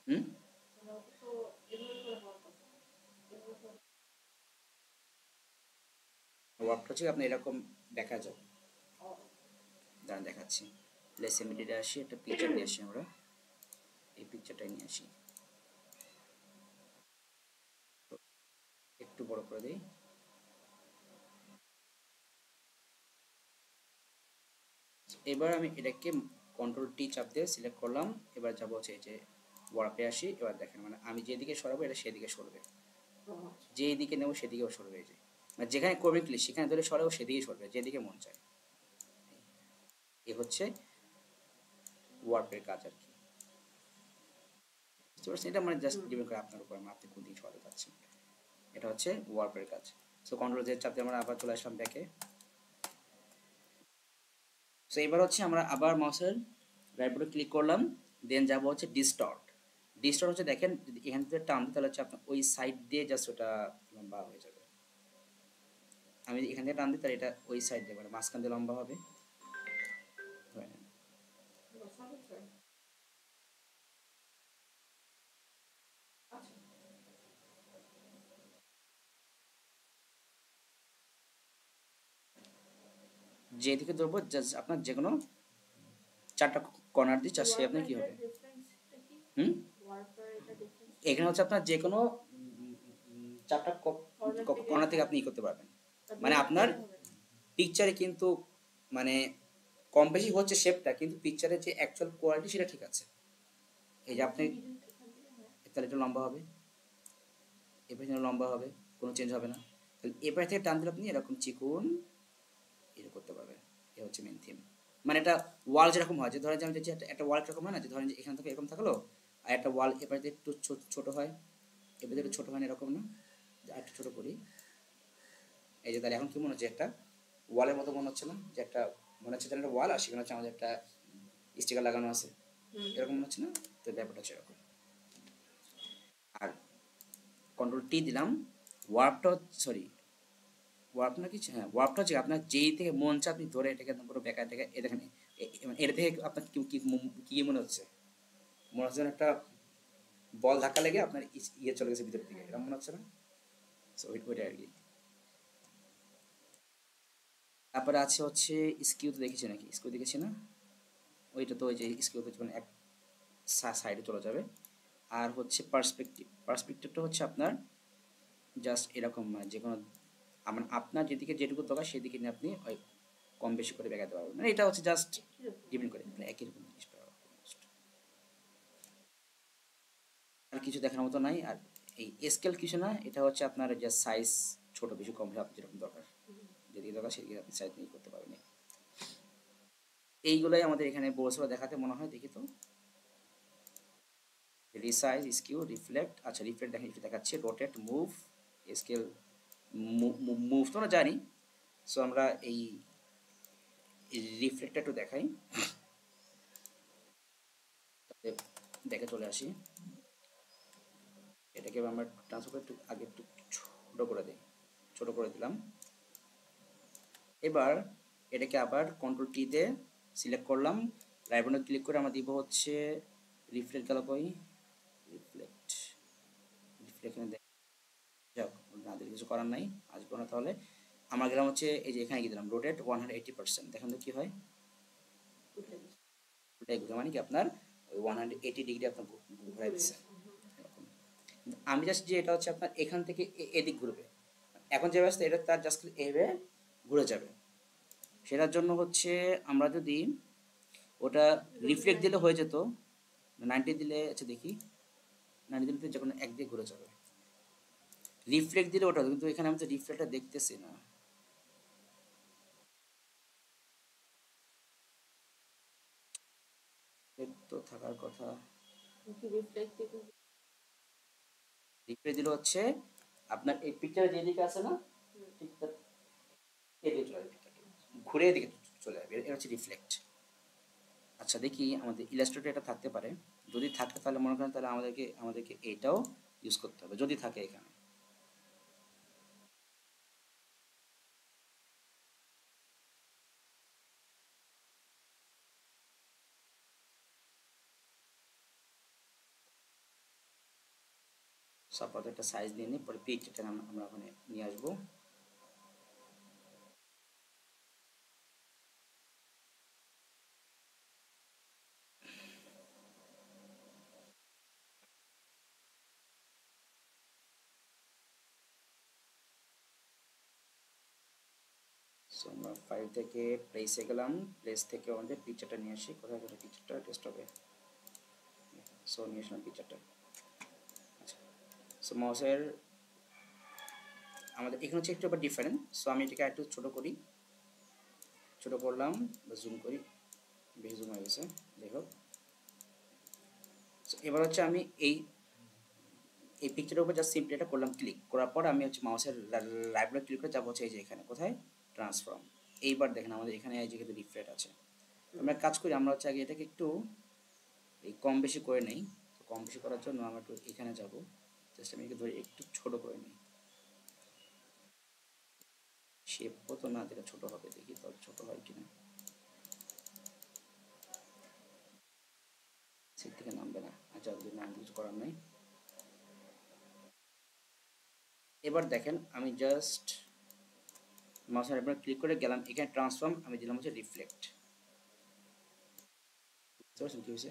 হুম, ওয়ার্পটা হচ্ছে আপনি এরকম দেখা যাবে, দাঁড়ান দেখাচ্ছি। লেসেমিটিতে আসি, একটা পিকচার নিয়ে আসি, আমরা এই পিকচারটাই নিয়ে আসি, একটু বড় করে দিই। এবার আমি এটাকে কন্ট্রোল টি চাপ দিয়ে সিলেক্ট করলাম। এবার যাবো হচ্ছে এই যে ওয়ার্পে আসি। এবার দেখেন মানে আমি যেদিকে সরাবো এটা সেদিকে সরবে, যেই দিকে নেবো সেদিকেও সরবে। এই যে মানে যেখানে করবে ক্লিক সেখানে ধরে সরাবো, সেদিকেই সরবে, যেদিকে মন চায়। এ হচ্ছে ওয়ার্পের কাজ আর কি, বুঝতে পারছেন? এটা মানে জাস্ট ডিপেন্ড করে আপনার উপর, আপনি কোন দিকে সরাতে চাচ্ছেন। এটা হচ্ছে ওয়ার্পের কাজ। সো কন্ট্রোল জেড চাপ দিয়ে আমরা আবার চলে আসলাম ব্যাকে। সো এবার হচ্ছে আমরা আবার মাউসের রাইট বাটন ক্লিক করলাম, দেন যাবো হচ্ছে ডিস্টর্ট। ডিস্টর্ট হচ্ছে দেখেন যদি এখান থেকে টান দিই, তাহলে হচ্ছে আপনার ওই সাইড দিয়ে জাস্ট ওটা লম্বা হয়ে যাবে। আমি এখান থেকে টান দিই, তাহলে এটা ওই সাইড দিয়ে মানে মাঝখান দিয়ে লম্বা হবে। যেদিকে ধরবো জাস্ট আপনার যে কোনো চারটা কর্নার দিয়ে চার শেপ আপনার কি হবে ডিফারেন্সটা কি? হুম ওয়ার্কার এটা ডিফারেন্স এখানে হচ্ছে আপনার যে কোনো চারটা কর্নার থেকে আপনি ই করতে পারবেন মানে আপনার পিকচারে কিন্তু মানে কম বেশি হচ্ছে শেপটা কিন্তু পিকচারের যে অ্যাকচুয়াল কোয়ালিটি সেটা ঠিক আছে এই যে আপনি তাহলে এটা লম্বা হবে এবার লম্বা হবে কোনো চেঞ্জ হবে না তাহলে এবার থেকে টান দিলে আপনি এরকম চিকুন এটা করতে পারবেন এ হচ্ছে মেন থিম মানে এটা ওয়াল যেরকম হয় যে ধরেন যে আমি যে একটা ওয়াল এরকম হয় না যে ধরেন যে এখান থেকে এরকম থাকলো আর একটা ওয়াল এবার একটু ছোট হয় এবার একটু ছোট হয় না এরকম না আর একটু ছোট করি এই যে তাহলে এখন কি মনে হচ্ছে একটা ওয়ালের মতো মনে হচ্ছে না যে একটা মনে হচ্ছে একটা ওয়াল আর সেখানে হচ্ছে আমাদের একটা স্টিকার লাগানো আছে এরকম মনে হচ্ছে না তো ব্যাপারটা হচ্ছে এরকম আর কন্ট্রোল টি দিলাম ওয়ার্পটা সরি ওয়ার্প না কিছু হ্যাঁ ওয়ার্পটা হচ্ছে আপনার যেই থেকে মন চা আপনি ধরে এটাকে একদম পুরো বেকার থেকে এ দেখেন এটা থেকে আপনার কি কি কি মনে হচ্ছে মনে হচ্ছে যেন একটা বল ধাক্কা লেগে আপনার ইয়ে চলে গেছে ভিতরের দিকে এরকম মনে হচ্ছে না সো ওইটা আর কি তারপরে আছে হচ্ছে স্কিউ তো দেখেছি নাকি স্কিউ দেখেছি না ওইটা তো ওই যে স্কিউ তো মানে এক সাইডে চলে যাবে আর হচ্ছে পার্সপেক্টিভটা হচ্ছে আপনার জাস্ট এরকম মানে যে কোনো আপনার যেদিকে যেটুকু দরকার সেদিকে নিয়ে আপনি ওই কম বেশি করে বেগাতে পারবেন মানে এটা হচ্ছে জাস্ট ডিপেন্ড করে মানে একই রকম জিনিস পাওয়া আর কিছু দেখার মতো নাই আর এই স্কেল কিছু না এটা হচ্ছে আপনার জাস্ট সাইজ ছোট বেশি কম হলে আপনি যেরকম দরকার যেদিকে দরকার সেদিকে আপনি সাইজ নিয়ে করতে পারবেন এইগুলোই আমাদের এখানে বড়সড় দেখাতে মনে হয় দেখি তো রিসাইজ স্কিউ রিফ্লেক্ট আচ্ছা রিফ্লেক্ট দেখেন একটু দেখাচ্ছে রোটেট মুভ স্কেল মুভ তো না জানি সো আমরা এই রিফ্লেক্টটা একটু দেখাই দেখে চলে আসি এটাকে আমরা ট্রান্সফার একটু আগে একটু ছোট করে দিই ছোট করে দিলাম এবার এটাকে আবার কন্ট্রোল টি তে সিলেক্ট করলাম রাইবনে ক্লিক করে আমরা দিব হচ্ছে রিফ্লেক্ট গেল কই রিফ্লেক্ট যাক না দিলে কিছু করার নাই আসবো না তাহলে আমার গেলাম হচ্ছে এই যে এখানে গিয়ে দিলাম রোটেট 180% দেখেন তো কি হয় মানে কি আপনার ওই 180 ডিগ্রি আপনার ঘুরাই দিচ্ছে আমি জাস্ট যে এটা হচ্ছে আপনার এখান থেকে এদিক ঘুরবে এখন যে ব্যবস্থা এটা তার জাস্ট এভাবে ঘুরে যাবে সেটার জন্য হচ্ছে আমরা যদি ওটা রিফ্লেক্ট দিলে হয়ে যেত 90 দিলে আচ্ছা দেখি 90 দিলে যখন একদিকে ঘুরে যাবে রিফ্লেক্ট দিলে ওটা কিন্তু এখানে আমি তো রিফ্লেক্টটা দেখতেছি না তো থাকার কথা রিফ্লেক্ট দিলে হচ্ছে আপনার এই পিকচারে যেদিকে আছে না ঠিক তার এদিকে চলে যাবে ঘুরে এদিকে চলে যাবে এটা হচ্ছে রিফ্লেক্ট আচ্ছা দেখি আমাদের ইলাস্ট্রেটর এটা থাকতে পারে যদি থাকে তাহলে মনে করেন তাহলে আমাদেরকে এটাও ইউজ করতে হবে যদি থাকে এখানে সাপোজ একটা সাইজ নিয়ে নিই পরে পিকচারটা আমরা ওখানে নিয়ে আসবো সো আমরা ফাইল থেকে প্লেসে গেলাম প্লেস থেকে আমাদের পিকচারটা নিয়ে আসি কোথায় কোথায় পিকচারটা টেস্ট হবে সো নিয়ে আসলাম পিকচারটা আচ্ছা সো মাউসের আমাদের এখানে হচ্ছে একটু আবার ডিফারেন্ট সো আমি এটাকে একটু ছোটো করি ছোটো করলাম বা জুম করি বেশি জুম হয়ে গেছে যাই হোক এবার হচ্ছে আমি এই পিকচারের উপর জাস্ট সিম্পলি এটা করলাম ক্লিক করার পর আমি হচ্ছে মাউসের রাইট বাটন ক্লিক করে যাবো হচ্ছে এই যে এখানে কোথায় ট্রান্সফর্ম এইবার দেখেন আমাদের এখানে এই যে রিফ্লেক্ট আছে আমরা কাজ করি আমরা হচ্ছে আগে এটাকে একটু এই কম বেশি করে নেই তো কম বেশি করার জন্য আমরা একটু এখানে যাব জাস্ট আমি একে ধরে একটু ছোট করে নিই শেপও তো না যেটা ছোট হবে দেখি তো ছোট হয় কিনা সেট থেকে নামবে না আচ্ছা নাম কিছু করার নাই এবার দেখেন আমি জাস্ট মাউসের উপর ক্লিক করে গেলাম এখানে ট্রান্সফর্ম আমি দিলাম হচ্ছে রিফ্লেক্ট বুঝতে পারছেন কি হয়েছে?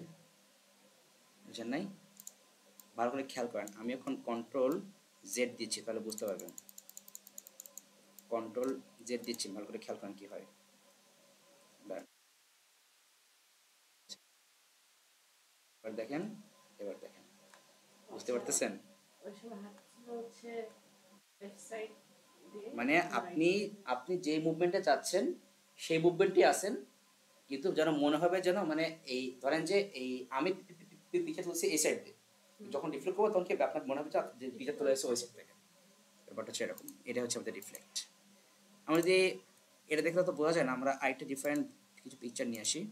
বুঝছেন নাই? ভালো করে খেয়াল করেন, আমি এখন কন্ট্রোল জেড দিচ্ছি, তাহলে বুঝতে পারবেন। কন্ট্রোল জেড দিচ্ছি, ভালো করে খেয়াল করেন কি হয়। এবার দেখেন, এবার দেখেন, বুঝতে পারতেছেন? ওই সময় হাঁটছিল হচ্ছে লেফট সাইড দিয়ে, মানে আপনি right side। আপনি যে মুভমেন্টে চাচ্ছেন সেই মুভমেন্টই আছেন, কিন্তু যেন মনে হবে যেন মানে এই ধরেন যে এই আমি পিছে তুলছি এই সাইড দিয়ে, যখন রিফ্লেক্ট করবো তখন কি আপনার মনে হবে যে পিছে তুলে এসে ওই সাইড থেকে। ব্যাপারটা হচ্ছে এরকম, এটা হচ্ছে আমাদের রিফ্লেক্ট। আমরা যদি এটা দেখলে তো বোঝা যায় না, আমরা আরেকটা ডিফারেন্ট কিছু পিকচার নিয়ে আসি।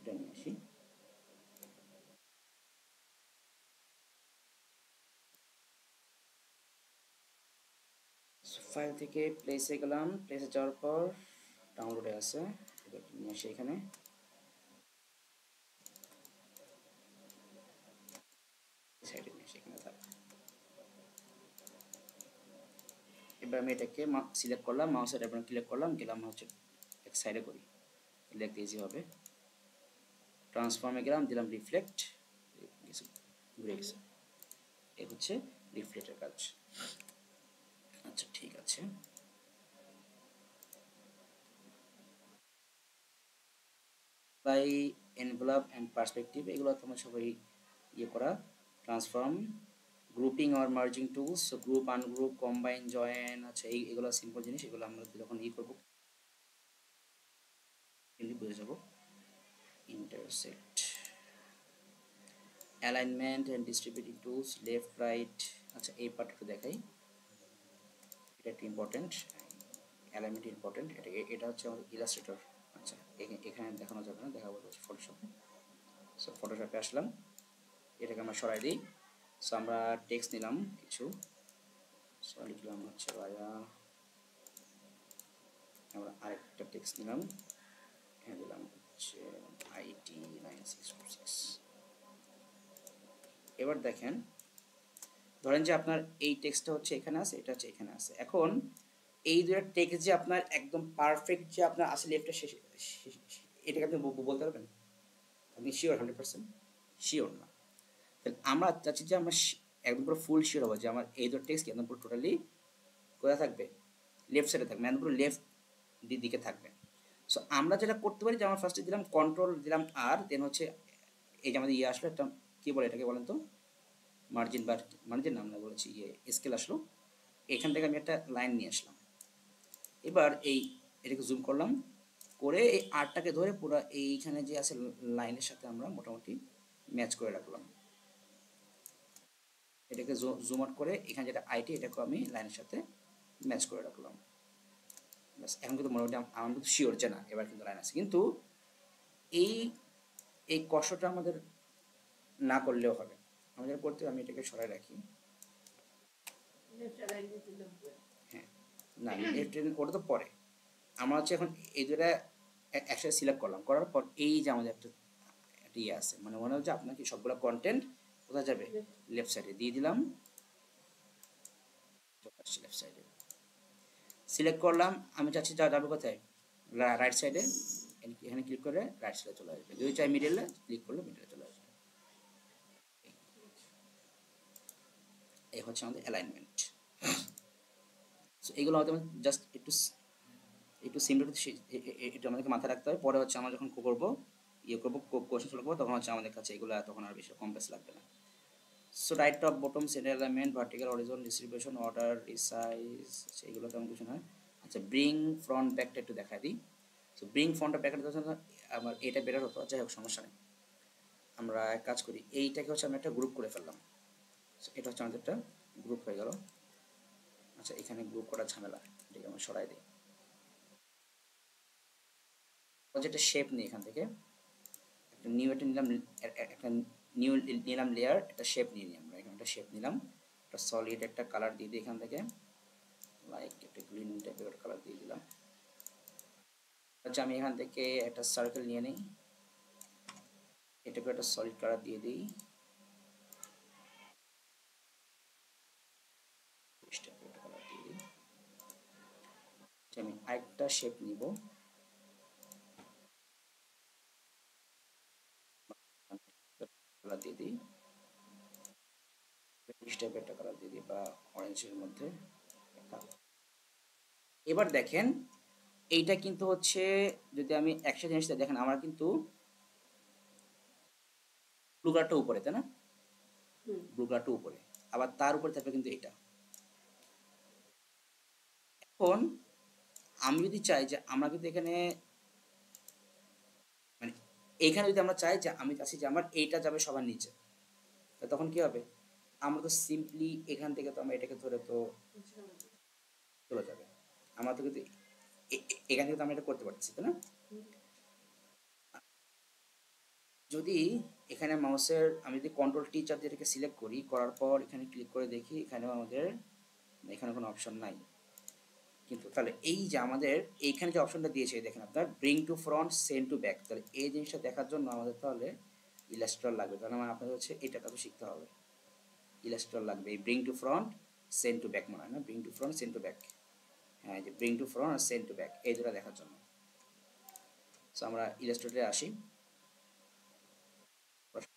এটা নিয়ে আসি। ফাইল থেকে প্লেসে গেলাম, প্লেসে যাওয়ার পর ডাউনলোডে আছে, এটা নিয়ে আসি এখানে। সাইডে নিয়ে আসি, এখানে থাক। এবার আমি এটাকে সিলেক্ট করলাম, মাউসের এবার ক্লিক করলাম, গেলাম হচ্ছে এক সাইডে করি, লিখতে ইজি হবে। ট্রান্সফর্মে গেলাম, দিলাম রিফ্লেক্ট, ঘুরে গেছে। এ হচ্ছে রিফ্লেক্টের কাজ। আচ্ছা ঠিক আছে। বাই এনভেলপ অ্যান্ড পার্সপেক্টিভ, এগুলো তোমার সবাই ইয়ে করা। ট্রান্সফর্ম, গ্রুপিং আর merging tools, group ungroup, combine, join, আচ্ছা এগুলো সিম্পল জিনিস, এগুলো আমরা যখন ই করবো বুঝে যাবো। Intersect, alignment and distributing tools, left right, আচ্ছা এই পার্টটা দেখাই, এটা একটু ইম্পর্টেন্ট, অ্যালাইনমেন্ট ইম্পর্টেন্ট। এটা হচ্ছে আমাদের ইলাস্ট্রেটর। আচ্ছা এখানে দেখানো যাবে না, দেখাবো হচ্ছে ফটোশপে। সো ফটোশপে আসলাম, এটাকে আমরা সরাই দিই। সো আমরা টেক্সট নিলাম কিছু, সো লিখলাম হচ্ছে ভাইয়া, আমরা আরেকটা টেক্সট নিলাম, এখানে দিলাম হচ্ছে IT 9646। এবার দেখেন, ধরেন যে আপনার এই টেক্সটটা হচ্ছে এখানে আছে, এটা হচ্ছে এখানে আছে। এখন এই দুটো টেক্সট যে আপনার একদম পারফেক্ট যে আপনার আসলে লেফটটা শেষ, এটাকে আপনি বলতে পারবেন? আপনি শিওর 100%? শিওর না। তাহলে আমরা চাচ্ছি যে আমরা একদম পুরো ফুল শিওর হবো যে আমার এই দুটো টেক্সট একদম পুরো টোটালি কোথায় থাকবে, লেফট সাইডে থাকবে, একদম পুরো লেফট দিকে থাকবে। সো আমরা যেটা করতে পারি যে আমরা ফার্স্টে দিলাম কন্ট্রোল, দিলাম আর, দেন হচ্ছে এই যে আমাদের ইয়ে আসলো একটা, কী বলে এটাকে বলেন তো, মার্জিন, বা মার্জিন নাম না বলেছি, ইয়ে স্কেল আসলো, এখান থেকে আমি একটা লাইন নিয়ে আসলাম। এবার এটাকে জুম করলাম, করে এই আরটাকে ধরে পুরো এইখানে যে আছে লাইনের সাথে আমরা মোটামুটি ম্যাচ করে রাখলাম। এটাকে জুম আউট করে এখানে যেটা IT, এটাকে আমি লাইনের সাথে ম্যাচ করে রাখলাম। ব্যাস, এখন কিন্তু মোটামুটি আমার কিন্তু শিওর যে না এবার কিন্তু লাইন আছে। কিন্তু এই এই কষ্টটা আমাদের না করলেও হবে, আমাদের করতে আমি এটাকে সরাই রাখি। লেফট অ্যালাইন দিতে হবে। হ্যাঁ, না ওটা তো পরে, আমরা হচ্ছে এখন এই দুটা একসাথে সিলেক্ট করলাম, করার পর এই যে আমাদের একটা ইয়ে আছে, মানে মনে হচ্ছে আপনার কি সবগুলো কন্টেন্ট কোথায় যাবে, লেফট সাইডে দিয়ে দিলাম, লেফট সাইডে সিলেক্ট করলাম। আমি চাচ্ছি যাবে কোথায়, রাইট সাইডে, এখানে ক্লিক করে রাইট সাইডে চলে আসবে। যদি চাই মিডলে, ক্লিক করলে মিডলে চলে আসবে। এই হচ্ছে আমাদের অ্যালাইনমেন্ট। সো এগুলো হয়তো জাস্ট একটু সিম্পল, একটু আমাদেরকে মাথায় রাখতে হবে। পরে হচ্ছে আমরা যখন করবো ইয়ে করবো কোশ্চেন সলভ করবো, তখন হচ্ছে আমাদের কাছে এগুলো তখন আর বেশি কমপ্লেক্স লাগবে না। So right top bottom centre alignment, vertical horizontal distribution, order, resize, এগুলো তেমন কিছু নয়। আচ্ছা ব্রিং ফ্রন্ট ব্যাকটা একটু দেখাই দিই। সো ব্রিং ফ্রন্ট ব্যাকটা আমার এটা বেটার হতো, যাই হোক সমস্যা নেই। আমরা এক কাজ করি, এইটাকে হচ্ছে আমি একটা গ্রুপ করে ফেললাম। সো এটা হচ্ছে আমাদের একটা গ্রুপ হয়ে গেল। আচ্ছা এখানে গ্রুপ করার ঝামেলা, এটাকে আমরা সরাই দিই। যেটা শেপ নিই, এখান থেকে একটা নিউ একটা নিলাম, একটা নিউ নিলাম লেয়ার, একটা শেপ নিয়ে নিই আমরা, এখানে একটা শেপ নিলাম, একটা সলিড একটা কালার দিয়ে দিই এখান থেকে। লাইক একটা গ্রিন টাইপের কালার দিয়ে দিলাম। আচ্ছা আমি এখান থেকে একটা সার্কেল নিয়ে নিই, এটাকে একটা সলিড কালার দিয়ে দিই, কালার দিয়ে দিই। আমি আরেকটা শেপ নিব, কালার দিয়ে দিই, টাইপের একটা কালার দিয়ে দিই বা অরেঞ্জের মধ্যে। এবার দেখেন এইটা কিন্তু হচ্ছে যদি আমি একসাথে জিনিসটা দেখেন, আমরা কিন্তু ব্লু কালারটা উপরে, তাই না? ব্লু কালারটা উপরে, আবার তার উপরে থাকবে কিন্তু এটা। এখন আমি যদি চাই যে আমরা কিন্তু এখানে মানে এইখানে যদি আমরা চাই যে আমি চাচ্ছি যে আমার এইটা যাবে সবার নিচে, তখন কি হবে? আমরা তো সিম্পলি এখান থেকে তো আমরা এটাকে ধরে তো চলে যাবে, আমরা তো কিন্তু এখান থেকে তো আমরা এটা করতে পারছি, তাই না? যদি এখানে মাউসের আমি যদি কন্ট্রোল টি চাপ দিয়ে এটাকে সিলেক্ট করি, করার পর এখানে ক্লিক করে দেখি এখানেও আমাদের এখানে কোনো অপশন নাই, কিন্তু তাহলে এই যে আমাদের এইখানে যে অপশনটা দিয়েছে দেখেন আপনার bring to front send to back, তাহলে এই জিনিসটা দেখার জন্য আমাদের তাহলে ইলাস্ট্রেটর লাগবে। তাহলে আমার আপনাদের হচ্ছে এটা কাজ শিখতে হবে, ইলাস্ট্রেটর লাগবে। এই bring to front send to back মনে হয় না, bring to front send to back, হ্যাঁ এই যে ব্রিং টু ফ্রন্ট আর সেন্ড টু ব্যাক এই দুটো দেখার জন্য। সো আমরা ইলাস্ট্রেটরে আসি,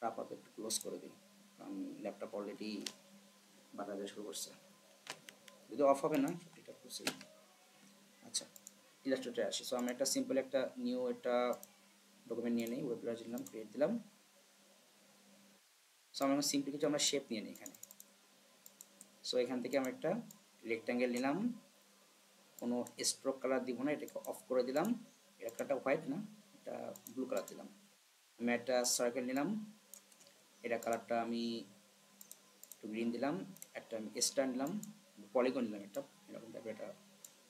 আপাতত একটু ক্লোজ করে দিই কারণ ল্যাপটপ অলরেডি বাতাস শুরু করছে, যদি অফ হবে না এটা করছি। আচ্ছা ইলাস্ট্রেটরে আসি। সো আমি একটা সিম্পল একটা নিউ একটা ডকুমেন্ট নিয়ে নিই, ওয়েব ব্রাউজার দিলাম, ক্রিয়েট দিলাম। সো আমরা সিম্পলি কিছু আমরা শেপ নিয়ে নিই এখানে। সো এখান থেকে আমরা একটা রেক্ট্যাঙ্গেল নিলাম, কোনো স্ট্রোক কালার দিব না, এটাকে অফ করে দিলাম, এর একটা হোয়াইট না এটা ব্লু কালার দিলাম। আমি একটা সার্কেল নিলাম, এটা কালারটা আমি একটু গ্রিন দিলাম, একটা আমি স্টার নিলাম, পলিগন নিলাম একটা এরকম টাইপের একটা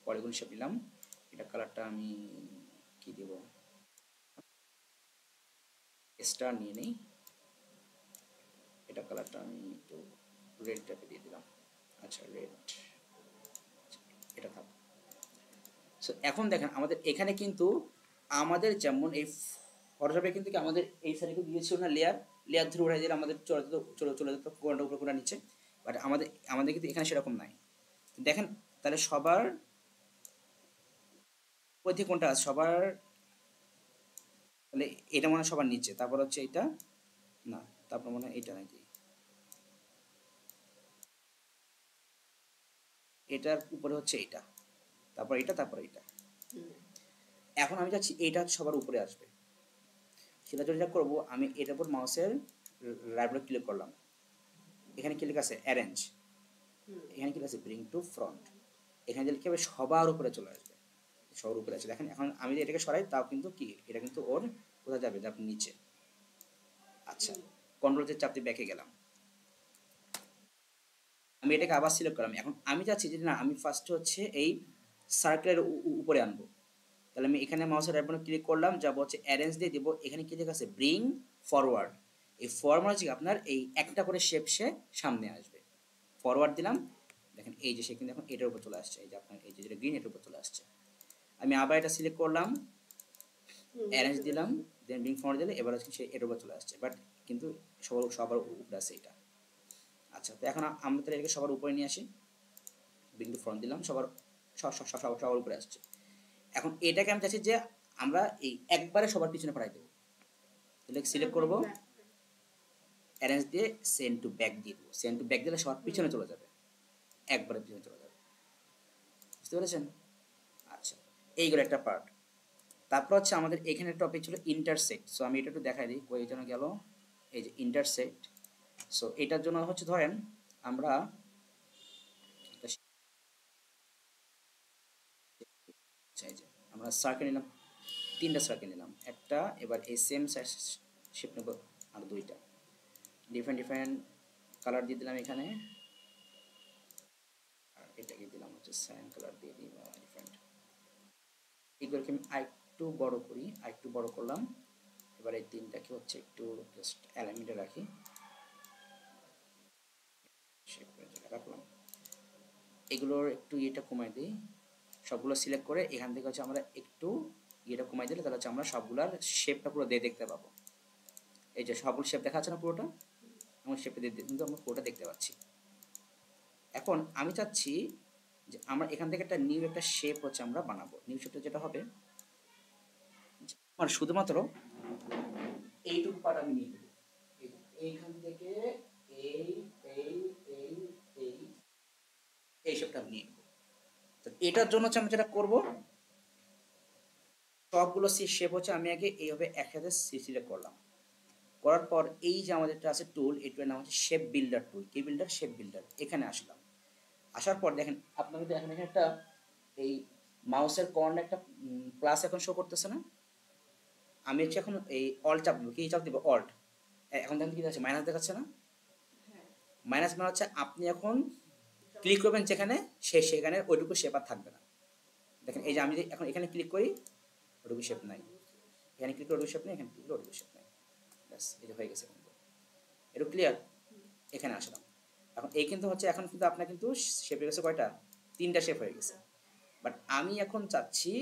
পলিগন শেপ নিলাম, এটা কালারটা আমি কি দেব, স্টার নিয়ে নেই, এটা কালারটা আমি একটু রেড টাইপে দিয়ে দিলাম। আচ্ছা রেড, এটা থাক। সো এখন দেখেন আমাদের এখানে কিন্তু আমাদের যেমন এই ফটোশপে কিন্তু কি আমাদের এই সাইডে কিন্তু দিয়েছিল না লেয়ার, লেয়ার ধরে উঠে দিলে আমাদের চলে যেত কোনটা উপরে কোনটা নিচে, বাট আমাদের কিন্তু এখানে সেরকম নাই। দেখেন তাহলে সবার মধ্যে কোনটা আছে, সবার তাহলে এটা মনে হয় সবার নিচে, তারপর হচ্ছে এটা না, তারপর মনে হয় এটা নাকি এটার উপরে হচ্ছে এটা, তারপর এটা, তারপর এটা। এখন আমি চাচ্ছি এটা সবার উপরে আসবে, সেটা জন্য যা করবো আমি এটার উপর মাউসের রাইট বাটন ক্লিক করলাম, এখানে ক্লিক আছে অ্যারেঞ্জ, এখানে ক্লিক আছে ব্রিং টু ফ্রন্ট, এখানে দিলে কি হবে সবার উপরে চলে আসবে, সবার উপরে আছে। দেখেন এখন আমি যদি এটাকে সরাই তাও কিন্তু কি এটা কিন্তু ওর কোথায় যাবে, যাবে নিচে। আচ্ছা কন্ট্রোল যে চাপ দিয়ে ব্যাকে গেলাম, আমি এটাকে আবার সিলেক্ট করলাম। এখন আমি চাচ্ছি যে না আমি ফার্স্ট হচ্ছে এই সার্কেলের উপরে আনবো, তাহলে আমি এখানে মাউসের রাইট বাটন ক্লিক করলাম, যাবো হচ্ছে অ্যারেঞ্জ দিয়ে দিব, এখানে কি লেখা আছে ব্রিং ফরওয়ার্ড, এই ফরওয়ার্ড হচ্ছে আপনার এই একটা করে শেপ সে সামনে আসবে, ফরওয়ার্ড দিলাম, দেখেন এই যে সে কিন্তু এখন এটার উপর চলে আসছে, এই যে আপনার এই যে যেটা গ্রিন এটার উপর চলে আসছে। আমি আবার এটা সিলেক্ট করলাম, অ্যারেঞ্জ দিলাম, দেন ব্রিং ফরওয়ার্ড দিলে এবার হচ্ছে সে এটার উপর চলে আসছে, বাট কিন্তু সবার উপরে আছে এটা। আচ্ছা তো এখন আমরা তাহলে এটাকে সবার উপরে নিয়ে আসি, ব্রিং টু ফ্রন্ট দিলাম, সবার উপরে আসছে। এখন এটাকে আমি চাচ্ছি যে আমরা এই একবারে সবার পিছনে পাঠাই দেবো, তাহলে সিলেক্ট করবো, অ্যারেঞ্জ দিয়ে সেন্ড টু ব্যাক দিয়ে দেবো, সেন্ড টু ব্যাক দিলে সবার পিছনে চলে যাবে, একবারে পিছনে চলে যাবে, বুঝতে পেরেছেন? আচ্ছা এইগুলো একটা পার্ট। তারপর হচ্ছে আমাদের এখানে টপিক ছিল ইন্টারসেক্ট। সো আমি এটা একটু দেখাই দিই কই যেন গেল, এই যে ইন্টারসেক্ট। সো এটার জন্য হচ্ছে ধরেন আমরা আমরা সার্কেল নিলাম, তিনটা সার্কেল নিলাম, একটা এবার এই সেম শেপ নেব আর দুইটা, ডিফারেন্ট ডিফারেন্ট কালার দিয়ে দিলাম এখানে, আর এটাকে দিলাম হচ্ছে সাইন কালার দিয়ে দিই বা ডিফারেন্ট। এগুলোকে আমি আরেকটু বড় করি, আরেকটু বড় করলাম, এবার এই তিনটাকে হচ্ছে একটু জাস্ট অ্যালাইনমেন্টে রাখি, রাখলাম। এগুলোর একটু ইয়েটা কমাই দিই, সবগুলো সিলেক্ট করে এখান থেকে হচ্ছে আমরা একটু ইয়েটা কমাই দিলে তাহলে হচ্ছে আমরা সবগুলার শেপটা পুরো দিয়ে দেখতে পাবো। এই যে সবগুলো শেপ দেখা যাচ্ছে না পুরোটা, আমার শেপটা দিয়ে কিন্তু আমরা পুরোটা দেখতে পাচ্ছি। এখন আমি চাচ্ছি যে আমরা এখান থেকে একটা নিউ একটা শেপ হচ্ছে আমরা বানাবো। নিউ শেপটা যেটা হবে আমার শুধুমাত্র এইটুকু পার্ট আমি নিয়ে নেব, এইখান থেকে এই এই এই এই এই শেপটা আমি নিয়ে নেব। তো এটার জন্য হচ্ছে আমি যেটা করবো, সবগুলো শেপ হচ্ছে আমি আগে এইভাবে একসাথে সিলেক্ট করলাম, করার পর এই যে আমাদের একটা আছে টুল, এই টুলের নাম হচ্ছে শেপ বিল্ডার টুল। কি বিল্ডার? Shape builder. এখানে আসলাম, আসার পর দেখেন আপনারা কিন্তু এখন এখানে একটা এই মাউসের কর্নারে একটা প্লাস এখন শো করতেছে না? আমি হচ্ছে এখন এই অল্ট চাপ দিব। কি চাপ দিব? অল্ট। এখন দেখেন কি আছে, মাইনাস দেখাচ্ছে না? হ্যাঁ মাইনাস মানে হচ্ছে আপনি এখন ক্লিক করবেন যেখানে, সেখানে ওইটুকু শেপ আর থাকবে না। দেখেন এই যে আমি যদি এখন এখানে ক্লিক করি, ওইটুকু শেপ নাই। এখানে ক্লিক করে ওইটুকু শেপ নেই, এখানে ক্লিক করে ওইটুকু শেপ নাই। ব্যাস, এটা হয়ে গেছে। একটু ক্লিয়ার? এখানে আসলাম, এখন এই কিন্তু হচ্ছে এখন কিন্তু আপনার কিন্তু শেপ হয়ে গেছে কয়টা? 3টা শেপ হয়ে গেছে। বাট আমি এখন চাচ্ছি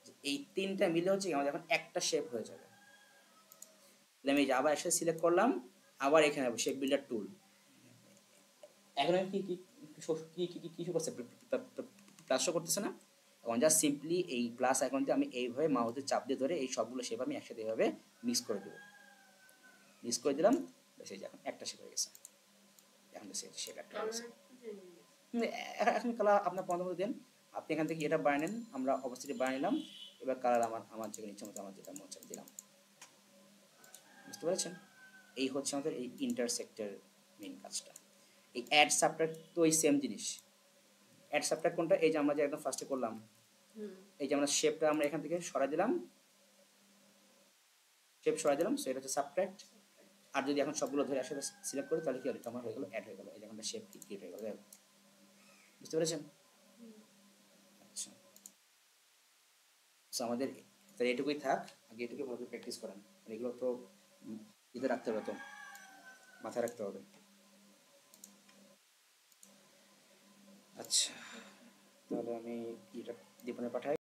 যে এই 3টা মিলে হচ্ছে আমাদের এখন একটা শেপ হয়ে যাবে। তাহলে আমি এই যে আবার একসাথে সিলেক্ট করলাম, আবার এখানে শেপ বিল্ডার টুল। এখন আমি কি কি কি কি কি কিছু করছে? প্লাস শো করতেছে না? এখন জাস্ট সিম্পলি এই প্লাস আইকনতে আমি এইভাবে মাউসের চাপ দিয়ে ধরে এই সবগুলো শেপ আমি একসাথে এইভাবে মিক্স করে দেবো। মিক্স করে দিলাম, সেই যে এখন একটা শেপ হয়ে গেছে। এখন শেপ একটা হয়ে গেছে। এখন কালার আপনার পছন্দ দেন, আপনি এখান থেকে এটা বানিয়ে নেন, আমরা অবশ্যই বানিয়ে নিলাম। এবার কালার আমার যেখানে ইচ্ছা মতো আমার যেটা মন চায় দিলাম। বুঝতে পেরেছেন? এই হচ্ছে আমাদের এই ইন্টারসেক্টের মেইন কাজটা। এই অ্যাড সাবট্রাক্ট তো ওই সেম জিনিস। অ্যাড সাবট্রাক্ট কোনটা? এই যে আমরা যে একদম ফার্স্টে করলাম, এই যে আমরা শেপটা আমরা এখান থেকে সরাই দিলাম, শেপ সরাই দিলাম, সো এটা হচ্ছে সাবট্রাক্ট। আর যদি এখন সবগুলো ধরে একসাথে সিলেক্ট করি তাহলে কি হলো? এটা আমার হয়ে গেল অ্যাড হয়ে গেল। এই যে একটা শেপ ক্রিয়েট হয়ে গেল। বুঝতে পেরেছেন? আচ্ছা, সো আমাদের তাহলে এটুকুই থাক, আগে এটুকুই ভালো করে প্র্যাকটিস করেন। এগুলো তো ইতে রাখতে হবে, তো মাথায় রাখতে হবে। আচ্ছা, তাহলে আমি এটা দীপনে পাঠাই।